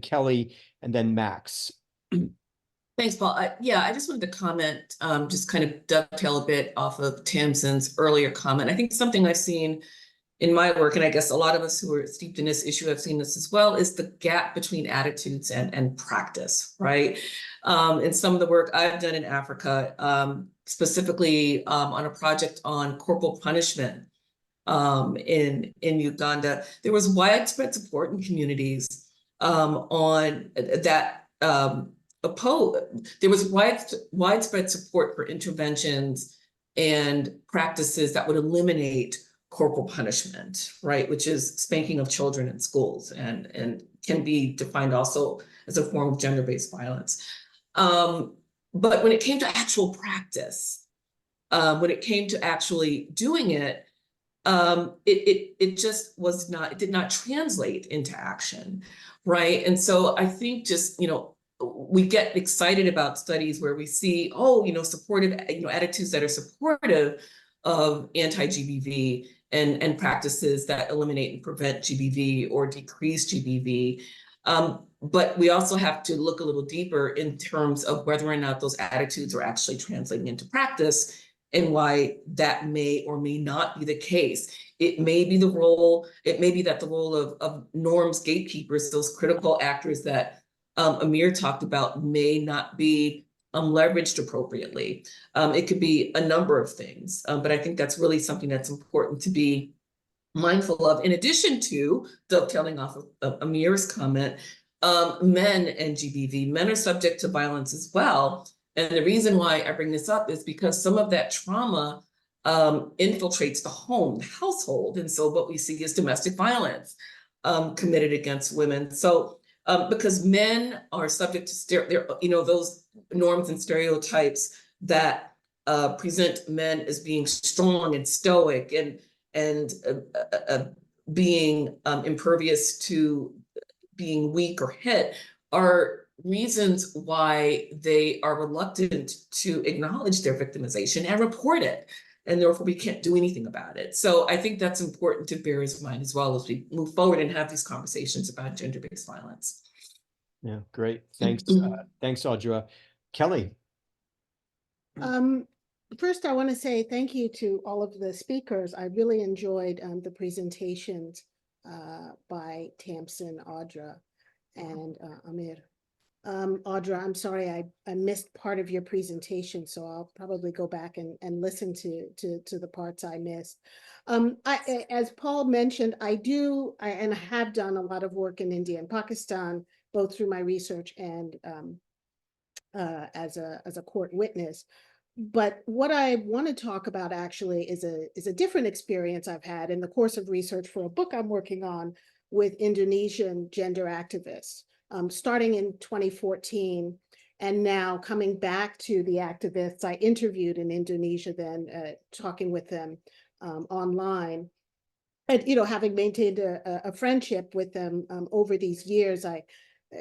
Kelly, and then Max. Thanks, Paul. I just wanted to comment, just kind of dovetail a bit off of Tamsin's earlier comment. I think something I've seen in my work, and I guess a lot of us who are steeped in this issue have seen this as well, is the gap between attitudes and practice, right? In some of the work I've done in Africa, specifically on a project on corporal punishment in Uganda, there was widespread support in communities on that there was widespread support for interventions and practices that would eliminate corporal punishment, right, which is spanking of children in schools and can be defined also as a form of gender-based violence. But when it came to actual practice, when it came to actually doing it, it just was not, it did not translate into action, right? And so I think just, we get excited about studies where we see, supportive, attitudes that are supportive of anti-GBV and practices that eliminate and prevent GBV or decrease GBV. But we also have to look a little deeper in terms of whether or not those attitudes are actually translating into practice and why that may or may not be the case. It may be the role, it may be that the role of norms gatekeepers, those critical actors that Amir talked about, may not be leveraged appropriately. It could be a number of things, but I think that's really something that's important to be mindful of. In addition to dovetailing off of Amir's comment, men and GBV, men are subject to violence as well. And the reason why I bring this up is because some of that trauma infiltrates the home, the household. And so what we see is domestic violence committed against women. So because men are subject to those norms and stereotypes that present men as being strong and stoic and being impervious to being weak or hit, are reasons why they are reluctant to acknowledge their victimization and report it. And therefore we can't do anything about it. So I think that's important to bear in mind as well as we move forward and have these conversations about gender-based violence. Yeah, great. Thanks. Thanks, Audra. Kelly. First, I want to say thank you to all of the speakers. I really enjoyed the presentations by Tamsin, Audra, and Amir. Audra, I'm sorry, I missed part of your presentation, so I'll probably go back and listen to the parts I missed. As Paul mentioned, I have done a lot of work in India and Pakistan, both through my research and as a court witness. But what I want to talk about actually is a different experience I've had in the course of research for a book I'm working on with Indonesian gender activists. Starting in 2014 and now coming back to the activists I interviewed in Indonesia, then talking with them online, and having maintained a friendship with them over these years,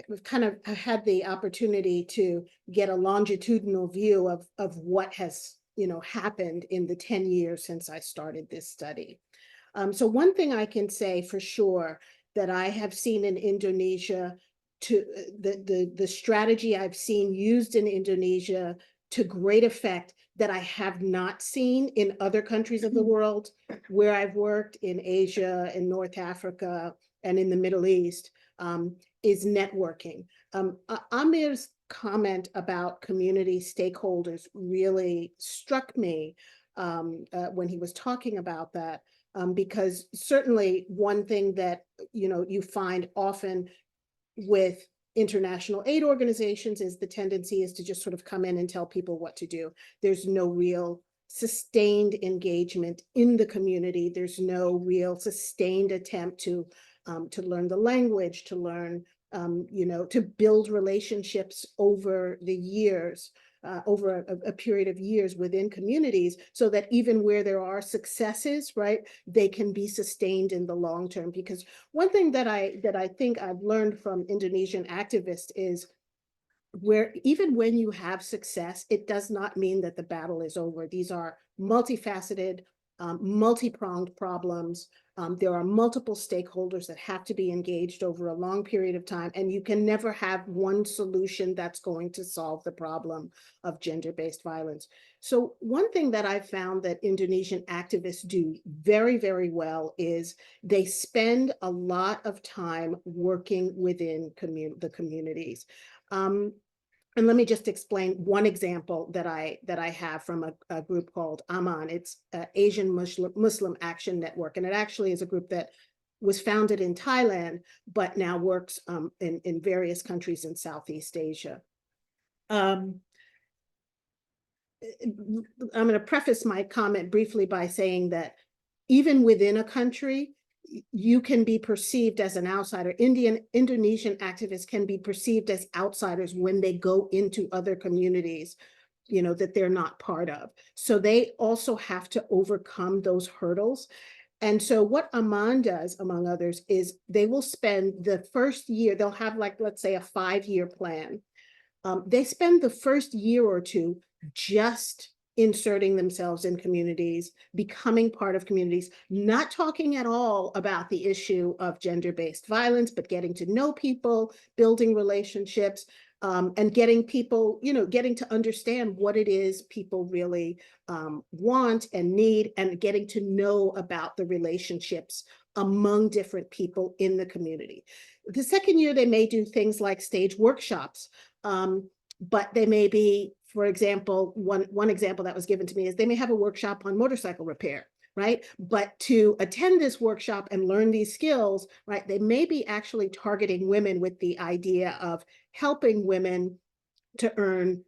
we've kind of had the opportunity to get a longitudinal view of what has happened in the 10 years since I started this study. So one thing I can say for sure that I have seen in Indonesia, to the strategy I've seen used in Indonesia to great effect that I have not seen in other countries of the world where I've worked in Asia and North Africa and in the Middle East, is networking. Amir's comment about community stakeholders really struck me when he was talking about that, because certainly one thing that you find often with international aid organizations is the tendency is to just sort of come in and tell people what to do. There's no real sustained engagement in the community. There's no real sustained attempt to learn the language, to learn, to build relationships over the years, over a period of years within communities, so that even where there are successes, right, they can be sustained in the long term. Because one thing that I think I've learned from Indonesian activists is where even when you have success, it does not mean that the battle is over. These are multifaceted, multi-pronged problems. There are multiple stakeholders that have to be engaged over a long period of time, and you can never have one solution that's going to solve the problem of gender-based violence. So one thing that I found that Indonesian activists do very, very well is they spend a lot of time working within the communities. And let me just explain one example that I have from a group called AMAN. It's Asian Muslim Action Network, and it actually is a group that was founded in Thailand, but now works in various countries in Southeast Asia. I'm going to preface my comment briefly by saying that even within a country, you can be perceived as an outsider. Indonesian activists can be perceived as outsiders when they go into other communities, you know, that they're not part of. So they also have to overcome those hurdles. And so what AMAN does, among others, is they will spend the first year, they'll have like, let's say, a 5-year plan. They spend the first year or two just inserting themselves in communities, becoming part of communities, not talking at all about the issue of gender-based violence, but getting to know people, building relationships, and getting people, you know, getting to understand what it is people really want and need, and getting to know about the relationships among different people in the community. The second year, they may do things like stage workshops, but they may be, for example, one example that was given to me is they may have a workshop on motorcycle repair, right? But to attend this workshop and learn these skills, right, they may be actually targeting women with the idea of helping women to earn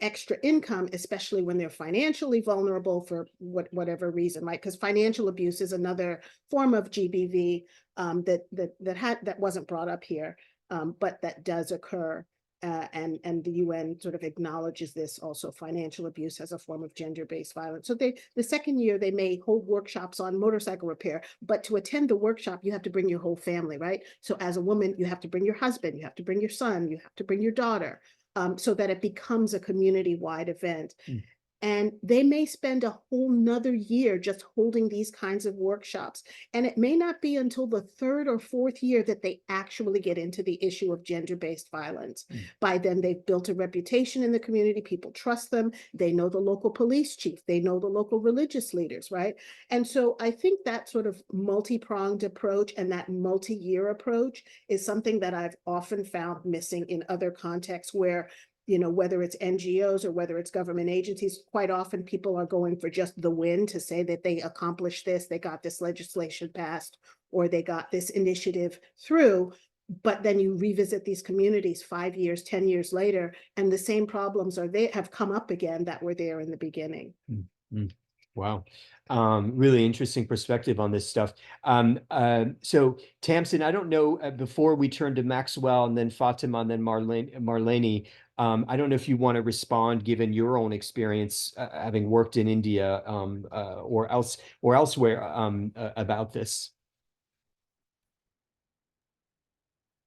extra income, especially when they're financially vulnerable for whatever reason, right? Because financial abuse is another form of GBV that wasn't brought up here, but that does occur. And the UN sort of acknowledges this also, financial abuse as a form of gender-based violence. So the second year, they may hold workshops on motorcycle repair, but to attend the workshop, you have to bring your whole family, right? So as a woman, you have to bring your husband, you have to bring your son, you have to bring your daughter, so that it becomes a community-wide event. And they may spend a whole nother year just holding these kinds of workshops. And it may not be until the 3rd or 4th year that they actually get into the issue of gender-based violence. By then, they've built a reputation in the community. People trust them. They know the local police chief. They know the local religious leaders, right? And so I think that sort of multi-pronged approach and that multi-year approach is something that I've often found missing in other contexts where, you know, whether it's NGOs or whether it's government agencies, quite often people are going for just the win, to say that they accomplished this, they got this legislation passed, or they got this initiative through. But then you revisit these communities 5 years, 10 years later, and the same problems have come up again that were there in the beginning. Wow. Really interesting perspective on this stuff. So Tamsin, I don't know, before we turn to Maxwell and then Fatima and then Marlene, I don't know if you want to respond, given your own experience, having worked in India or elsewhere about this.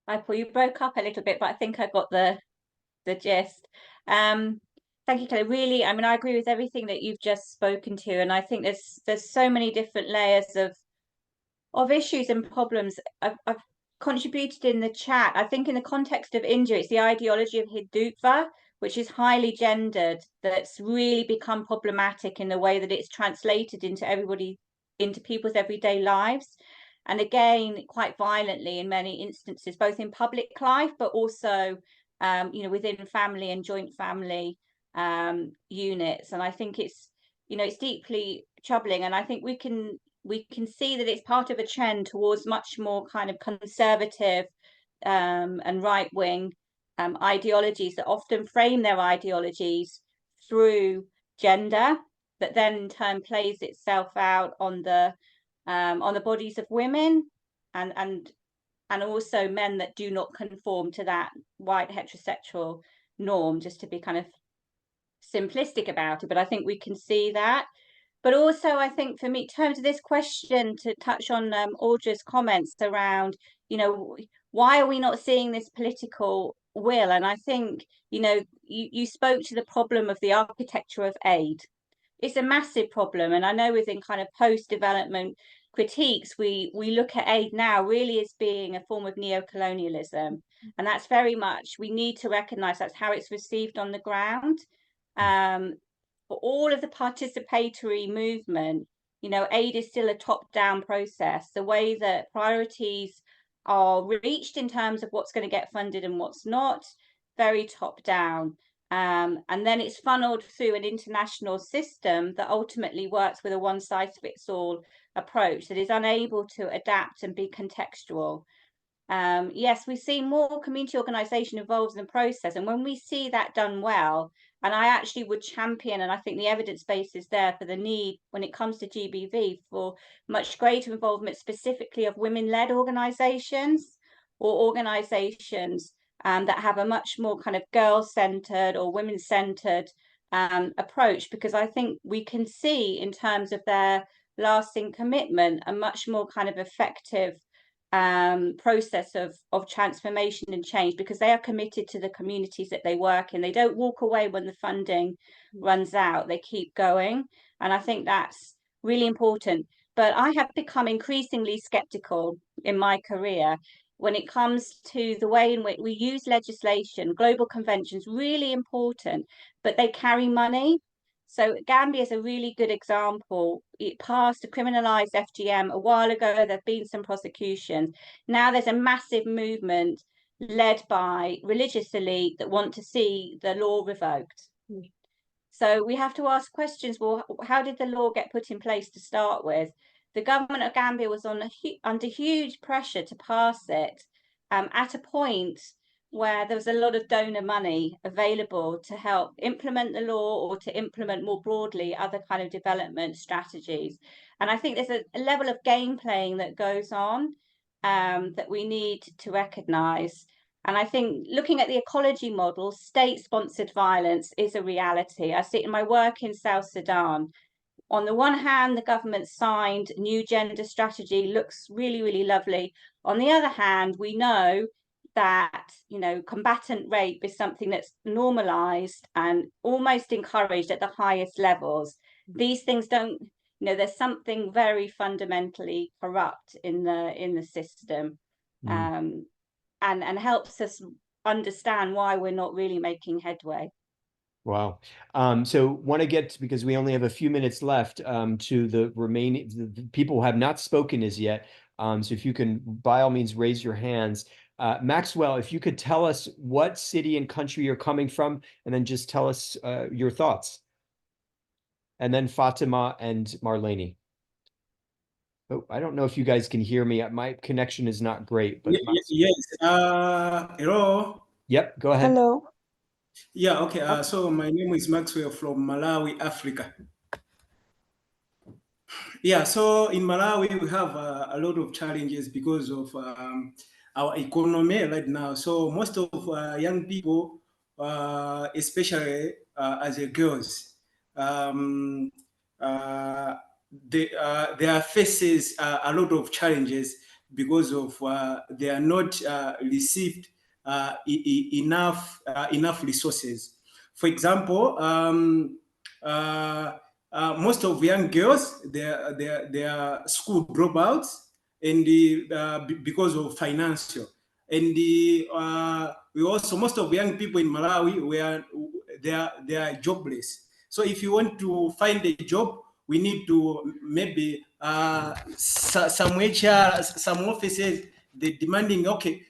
Michael, you broke up a little bit, but I think I got the gist. Thank you, Kelly. Really, I mean, I agree with everything that you've just spoken to, and I think there's so many different layers of issues and problems. I've contributed in the chat. I think in the context of India, it's the ideology of Hindutva, which is highly gendered, that's really become problematic in the way that it's translated into people's everyday lives. And again, quite violently in many instances, both in public life, but also, you know, within family and joint family units. And I think it's, you know, it's deeply troubling. And I think we can see that it's part of a trend towards much more kind of conservative and right-wing ideologies that often frame their ideologies through gender, that then in turn plays itself out on the bodies of women and also men that do not conform to that white heterosexual norm, just to be kind of simplistic about it. But I think we can see that. But also, I think for me, in terms of this question, to touch on Audra's comments around, you know, why are we not seeing this political will? And I think, you know, you spoke to the problem of the architecture of aid. it's a massive problem. And I know within kind of post-development critiques, we look at aid now really as being a form of neo-colonialism. And that's very much, we need to recognize that's how it's received on the ground. For all of the participatory movement, you know, aid is still a top-down process. The way that priorities are reached in terms of what's going to get funded and what's not, very top-down. And then it's funneled through an international system that ultimately works with a one-size-fits-all approach that is unable to adapt and be contextual. Yes, we see more community organisation involved in the process, and when we see that done well, and I actually would champion, and I think the evidence base is there for the need when it comes to GBV for much greater involvement specifically of women-led organisations or organisations that have a much more kind of girl-centred or women-centred approach, because I think we can see in terms of their lasting commitment a much more kind of effective process of transformation and change, because they are committed to the communities that they work in. They don't walk away when the funding runs out, they keep going. And I think that's really important. But I have become increasingly skeptical in my career when it comes to the way in which we use legislation. Global conventions, really important, but they carry money. So Gambia is a really good example. It passed a criminalized FGM a while ago. There have been some prosecutions. Now there's a massive movement led by religious elite that want to see the law revoked. So we have to ask questions. Well, how did the law get put in place to start with? The government of Gambia was under huge pressure to pass it at a point where there was a lot of donor money available to help implement the law or to implement more broadly other kind of development strategies. And I think there's a level of game playing that goes on that we need to recognise. And I think looking at the ecology model, state-sponsored violence is a reality. I see it in my work in South Sudan. On the one hand, the government signed new gender strategy, looks really, really lovely. On the other hand, we know that, you know, combatant rape is something that's normalized and almost encouraged at the highest levels. These things don't, you know, there's something very fundamentally corrupt in the system, and helps us understand why we're not really making headway. Wow. So want to get, because we only have a few minutes left, to the remaining the people who have not spoken as yet. So if you can, by all means, raise your hands. Maxwell, if you could tell us what city and country you're coming from, and then just tell us your thoughts. And then Fatima and Marlene. Oh, I don't know if you guys can hear me. My connection is not great, but yes. Hello. Yep, go ahead. Hello. Yeah, okay. So my name is Maxwell from Malawi, Africa. Yeah, so in Malawi, we have a lot of challenges because of our economy right now. So most of young people, especially as a girls, their faces a lot of challenges because of they are not received enough resources. For example, most of young girls, they are school dropouts, and because of financial, and we also, most of young people in Malawi, they are jobless. So if you want to find a job, we need to maybe some HR, some offices, they're demanding, okay,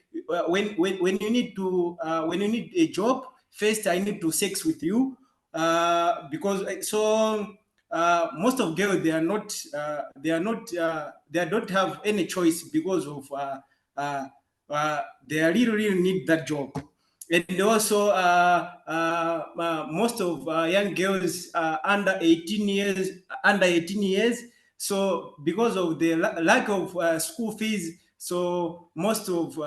when you need to when you need a job, first I need to sex with you, because so most of girls, they don't have any choice because of they really need that job. And also most of young girls are under 18 years. So because of the lack of school fees, so most of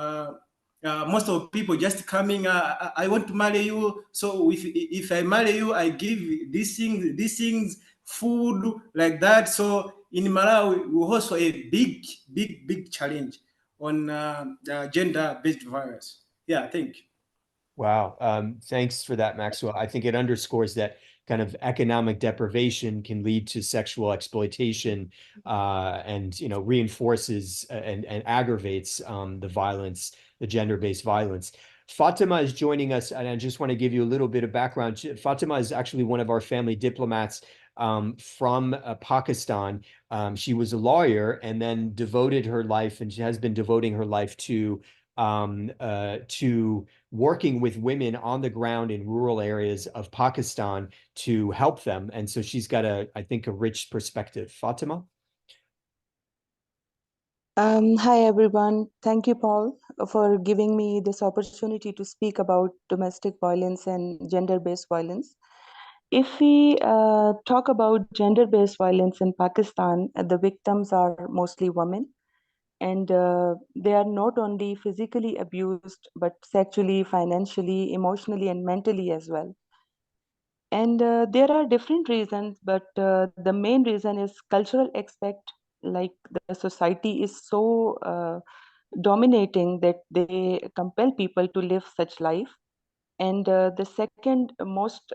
people just coming, I want to marry you. So if I marry you, I give these things, food, like that. So in Malawi, we also a big challenge on gender-based violence. Yeah, thank you. Wow. Thanks for that, Maxwell. I think it underscores that kind of economic deprivation can lead to sexual exploitation, and, you know, reinforces and aggravates the violence, the gender-based violence. Fatima is joining us, and I just want to give you a little bit of background. Fatima is actually one of our family diplomats from Pakistan. She was a lawyer and then devoted her life, and she has been devoting her life to working with women on the ground in rural areas of Pakistan to help them. And so she's got I think, a rich perspective. Fatima? Hi, everyone. Thank you, Paul, for giving me this opportunity to speak about domestic violence and gender-based violence. If we talk about gender-based violence in Pakistan, the victims are mostly women, and they are not only physically abused, but sexually, financially, emotionally, and mentally as well. And there are different reasons, but the main reason is cultural aspect. Like, the society is so dominating that they compel people to live such life. And the second most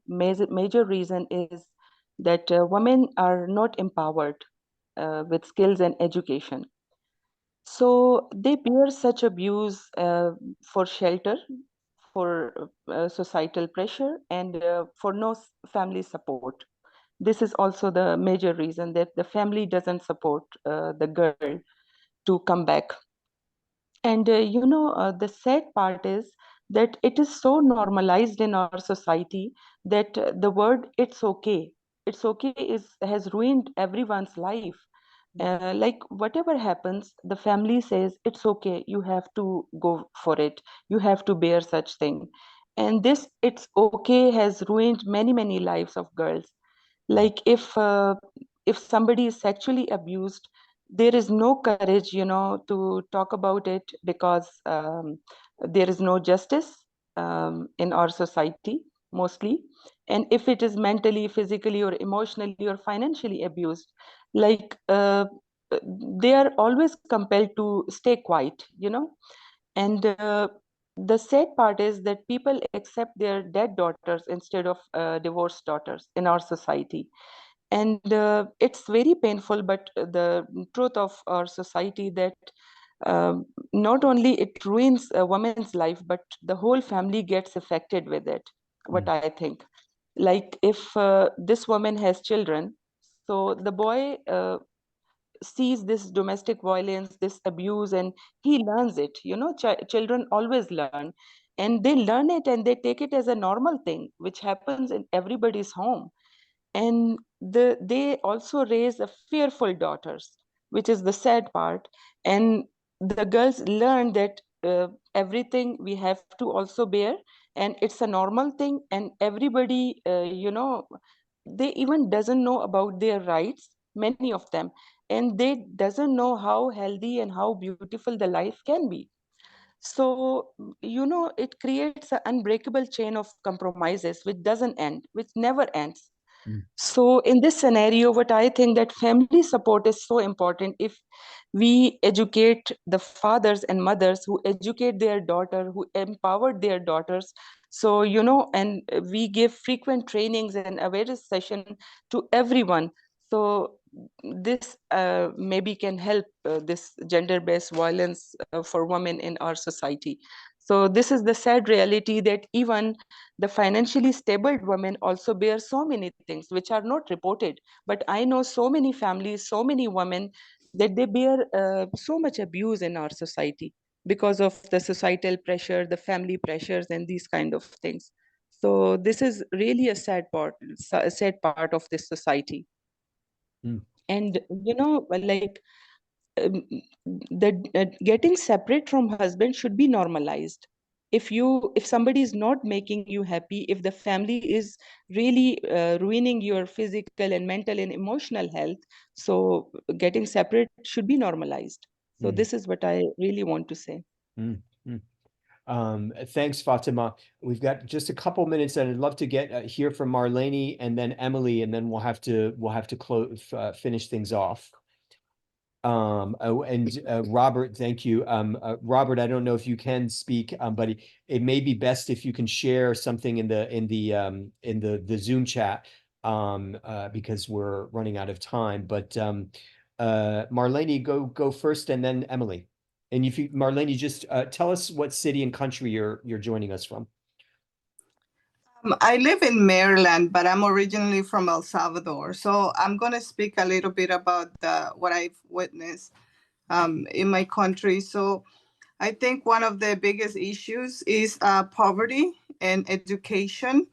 major reason is that women are not empowered with skills and education, so they bear such abuse for shelter, for societal pressure, and for no family support. This is also the major reason that the family doesn't support the girl to come back. And the sad part is that it is so normalized in our society that the word it's okay has ruined everyone's life. Like, whatever happens, the family says it's okay, you have to go for it, you have to bear such thing. And this it's okay has ruined many lives of girls. Like, if somebody is sexually abused, there is no courage, to talk about it, because there is no justice in our society mostly. And if it is mentally, physically, or emotionally, or financially abused, like, they are always compelled to stay quiet. And the sad part is that people accept their dead daughters instead of divorced daughters in our society. And it's very painful, but the truth of our society that not only it ruins a woman's life, but the whole family gets affected with it, what I think. Like, if this woman has children, so the boy sees this domestic violence, this abuse, and he learns it. Children always learn, and they learn it and they take it as a normal thing, which happens in everybody's home. And they also raise a fearful daughters, which is the sad part. And the girls learn that everything we have to also bear, and it's a normal thing. And everybody, they even doesn't know about their rights, many of them, and they doesn't know how healthy and how beautiful the life can be. So it creates an unbreakable chain of compromises which doesn't end, which never ends. So in this scenario, what I think that family support is so important. If we educate the fathers and mothers who educate their daughter, who empowered their daughters, so and we give frequent trainings and awareness session to everyone, so this maybe can help this gender-based violence for women in our society. So this is the sad reality that even the financially stable women also bear so many things which are not reported. But I know so many families, so many women, that they bear so much abuse in our society because of the societal pressure, the family pressures, and these kind of things. So this is really a sad part of this society. And like, getting separate from husband should be normalized. If somebody is not making you happy, if the family is really ruining your physical and mental and emotional health, so getting separate should be normalized. So this is what I really want to say. Thanks, Fatima. We've got just a couple minutes, and I'd love to get hear from Marlene and then Emily, and then we'll have to close finish things off. Robert, thank you. Robert, I don't know if you can speak, but it may be best if you can share something in the Zoom chat, because we're running out of time. But Marlene, go first, and then Emily. And if you, Marlene, just tell us what city and country you're joining us from. I live in Maryland, but I'm originally from El Salvador. So I'm going to speak a little bit about what I've witnessed in my country. So I think one of the biggest issues is poverty and education.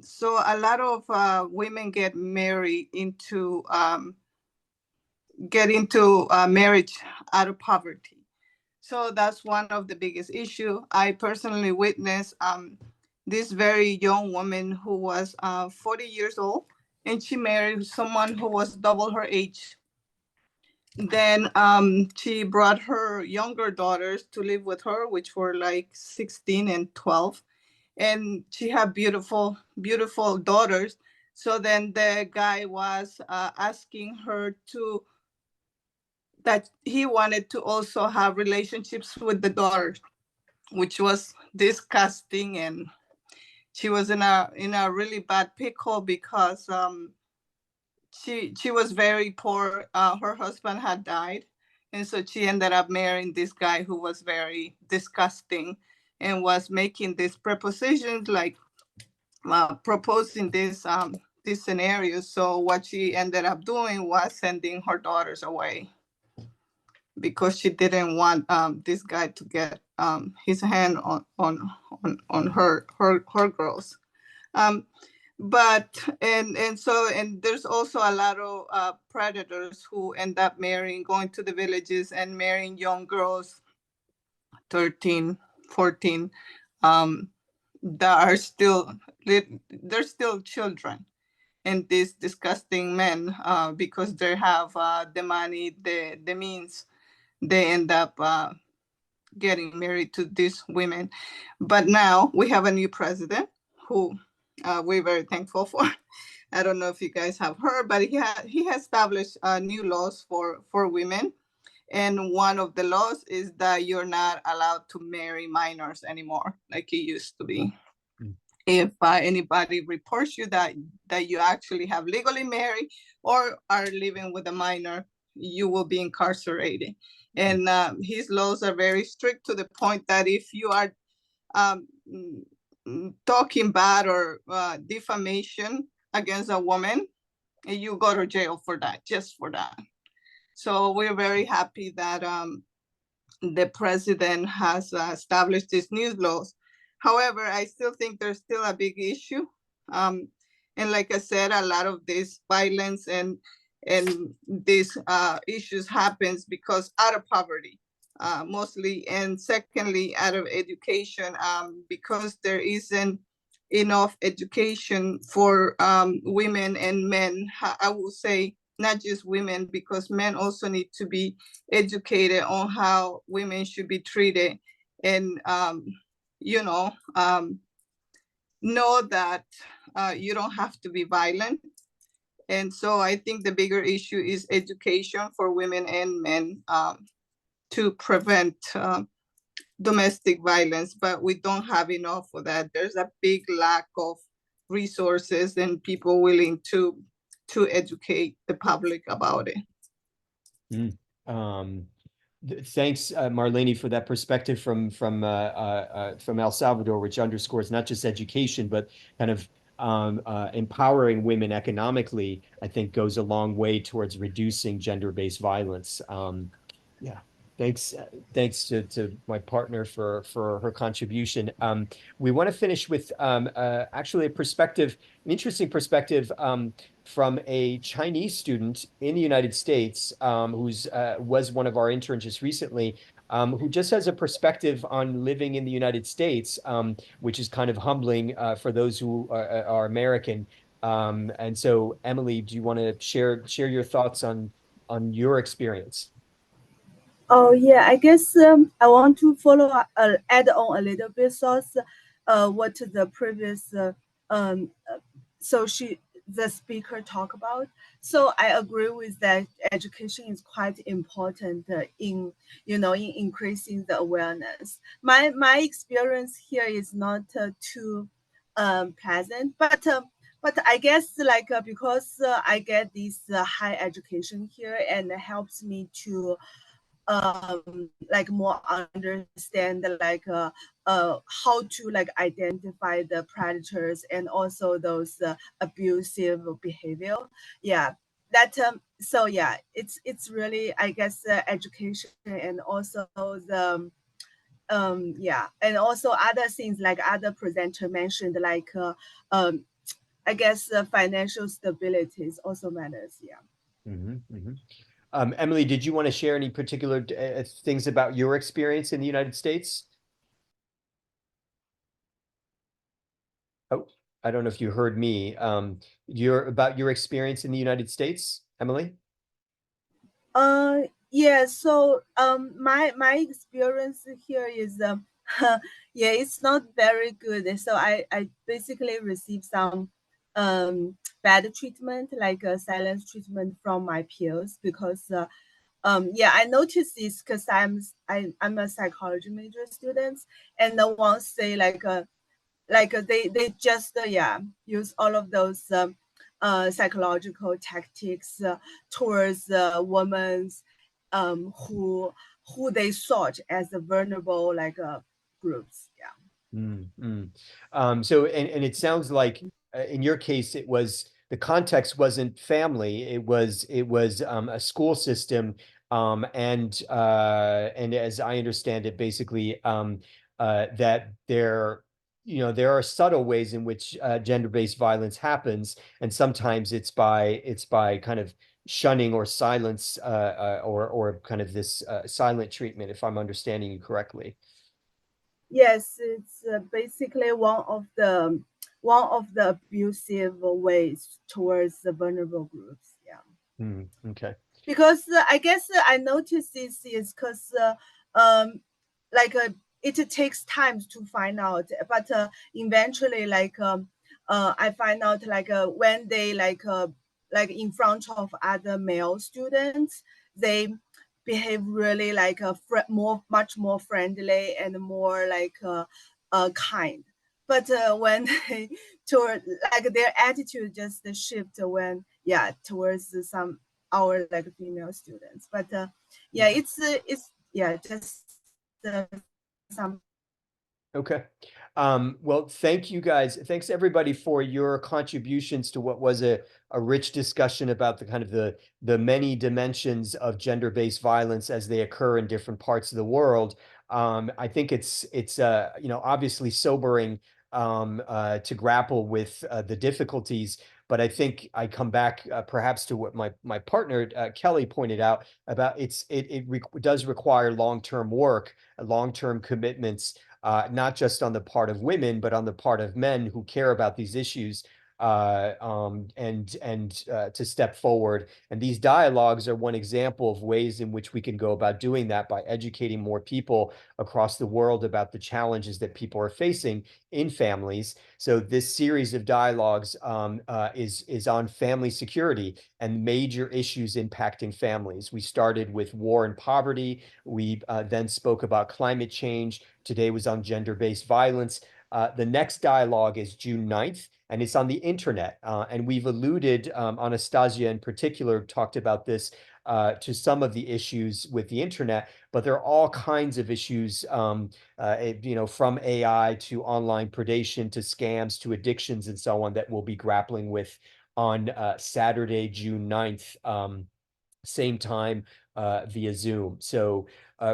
So a lot of women get married into marriage out of poverty. So that's one of the biggest issue. I personally witnessed this very young woman who was 40 years old, and she married someone who was double her age. Then she brought her younger daughters to live with her, which were like 16 and 12. And she had beautiful, beautiful daughters. So then the guy was asking her that he wanted to also have relationships with the daughters, which was disgusting. And she was in a really bad pickle because she was very poor. Her husband had died, and so she ended up marrying this guy who was very disgusting and was making these propositions, like proposing this scenario. So what she ended up doing was sending her daughters away because she didn't want this guy to get his hand on her girls. But there's also a lot of predators who end up going to the villages and marrying young girls, 13, 14, that are they're still children. And these disgusting men, because they have the money, the means, they end up getting married to these women. But now we have a new president who we're very thankful for. I don't know if you guys have heard, but he has established new laws for women. And one of the laws is that you're not allowed to marry minors anymore, like it used to be. If anybody reports you that you actually have legally married or are living with a minor, you will be incarcerated. And his laws are very strict, to the point that if you are talking bad or defamation against a woman, you go to jail for that, just for that. So we're very happy that the president has established these new laws. However, I still think there's still a big issue. And like I said, a lot of this violence and these issues happens because out of poverty, mostly, and secondly, out of education, because there isn't enough education for women and men. I will say not just women, because men also need to be educated on how women should be treated, and know that you don't have to be violent. And so I think the bigger issue is education for women and men to prevent domestic violence, but we don't have enough for that. There's a big lack of resources and people willing to educate the public about it. Thanks, Marlene, for that perspective from El Salvador, which underscores not just education, but kind of empowering women economically, I think goes a long way towards reducing gender-based violence. Yeah, thanks to my partner for her contribution. We want to finish with actually an interesting perspective from a Chinese student in the United States, who's was one of our interns just recently, who just has a perspective on living in the United States, which is kind of humbling for those who are American. And so, Emily, do you want to share your thoughts on your experience? Oh yeah, I guess I want to add on a little bit thoughts what the previous the speaker talk about. So I agree with that. Education is quite important in, you know, in increasing the awareness. My experience here is not too pleasant, but I guess like because I get this high education here, and it helps me to like more understand like how to like identify the predators and also those abusive behavior. Yeah, that so yeah, it's really, I guess, education, and also the yeah, and also other things like other presenter mentioned, like I guess financial stability is also matters. Yeah. Emily, did you want to share any particular things about your experience in the United States? Oh, I don't know if you heard me. About your experience in the United States, Emily? Yeah, so my experience here is yeah, it's not very good. So I basically received some bad treatment, like silence treatment from my peers, because yeah, I noticed this because I'm a psychology major student, and no one say like they just yeah, use all of those psychological tactics towards women who they thought as a vulnerable like groups. Yeah. So and it sounds like in your case it was, the context wasn't family, it was a school system, and as I understand it, basically that there, you know, there are subtle ways in which gender-based violence happens, and sometimes it's by kind of shunning or silence, or kind of this silent treatment, if I'm understanding you correctly. Yes, it's basically one of the abusive ways towards the vulnerable groups. Yeah. Okay. Because I guess I noticed this is because like it takes time to find out, but eventually like I find out like when they like in front of other male students, they behave really like much more friendly and more like kind. But when they toward like their attitude just shift when towards some our like female students. But yeah, it's yeah, just some. Okay. Well, thank you guys. Thanks everybody for your contributions to what was a rich discussion about the kind of the many dimensions of gender-based violence as they occur in different parts of the world. I think it's you know, obviously sobering to grapple with the difficulties, but I think I come back perhaps to what my partner Kelly pointed out about it does require long-term work, long-term commitments, not just on the part of women, but on the part of men who care about these issues, and to step forward. And these dialogues are one example of ways in which we can go about doing that by educating more people across the world about the challenges that people are facing in families. So this series of dialogues is on family security and major issues impacting families. We started with war and poverty. We then spoke about climate change. Today was on gender-based violence. The next dialogue is June 9th, and it's on the internet. And we've alluded, Anastasia in particular talked about this, to some of the issues with the internet, but there are all kinds of issues, you know, from AI to online predation to scams to addictions and so on, that we'll be grappling with on Saturday, June 9th, same time via Zoom. So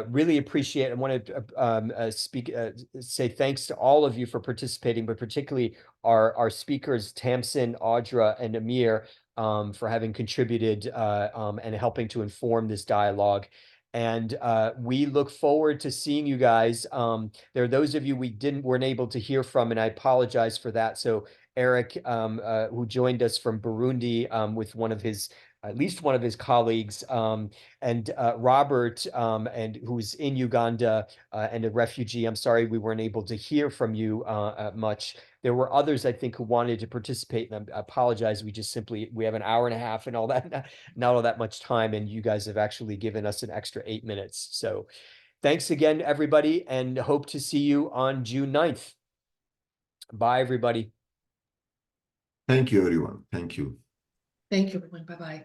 really appreciate, I want to say thanks to all of you for participating, but particularly our speakers, Tamsin, Audra, and Amir, for having contributed and helping to inform this dialogue. And we look forward to seeing you guys. There are those of you we weren't able to hear from, and I apologize for that. So Eric, who joined us from Burundi with at least one of his colleagues, and Robert, and who's in Uganda and a refugee. I'm sorry we weren't able to hear from you much, There were others, I think, who wanted to participate, and I apologize. We have an hour and a half and all that, not all that much time, and you guys have actually given us an extra 8 minutes. So thanks again, everybody, and hope to see you on June 9th. Bye, everybody. Thank you, everyone. Thank you. Thank you, everyone. Bye-bye.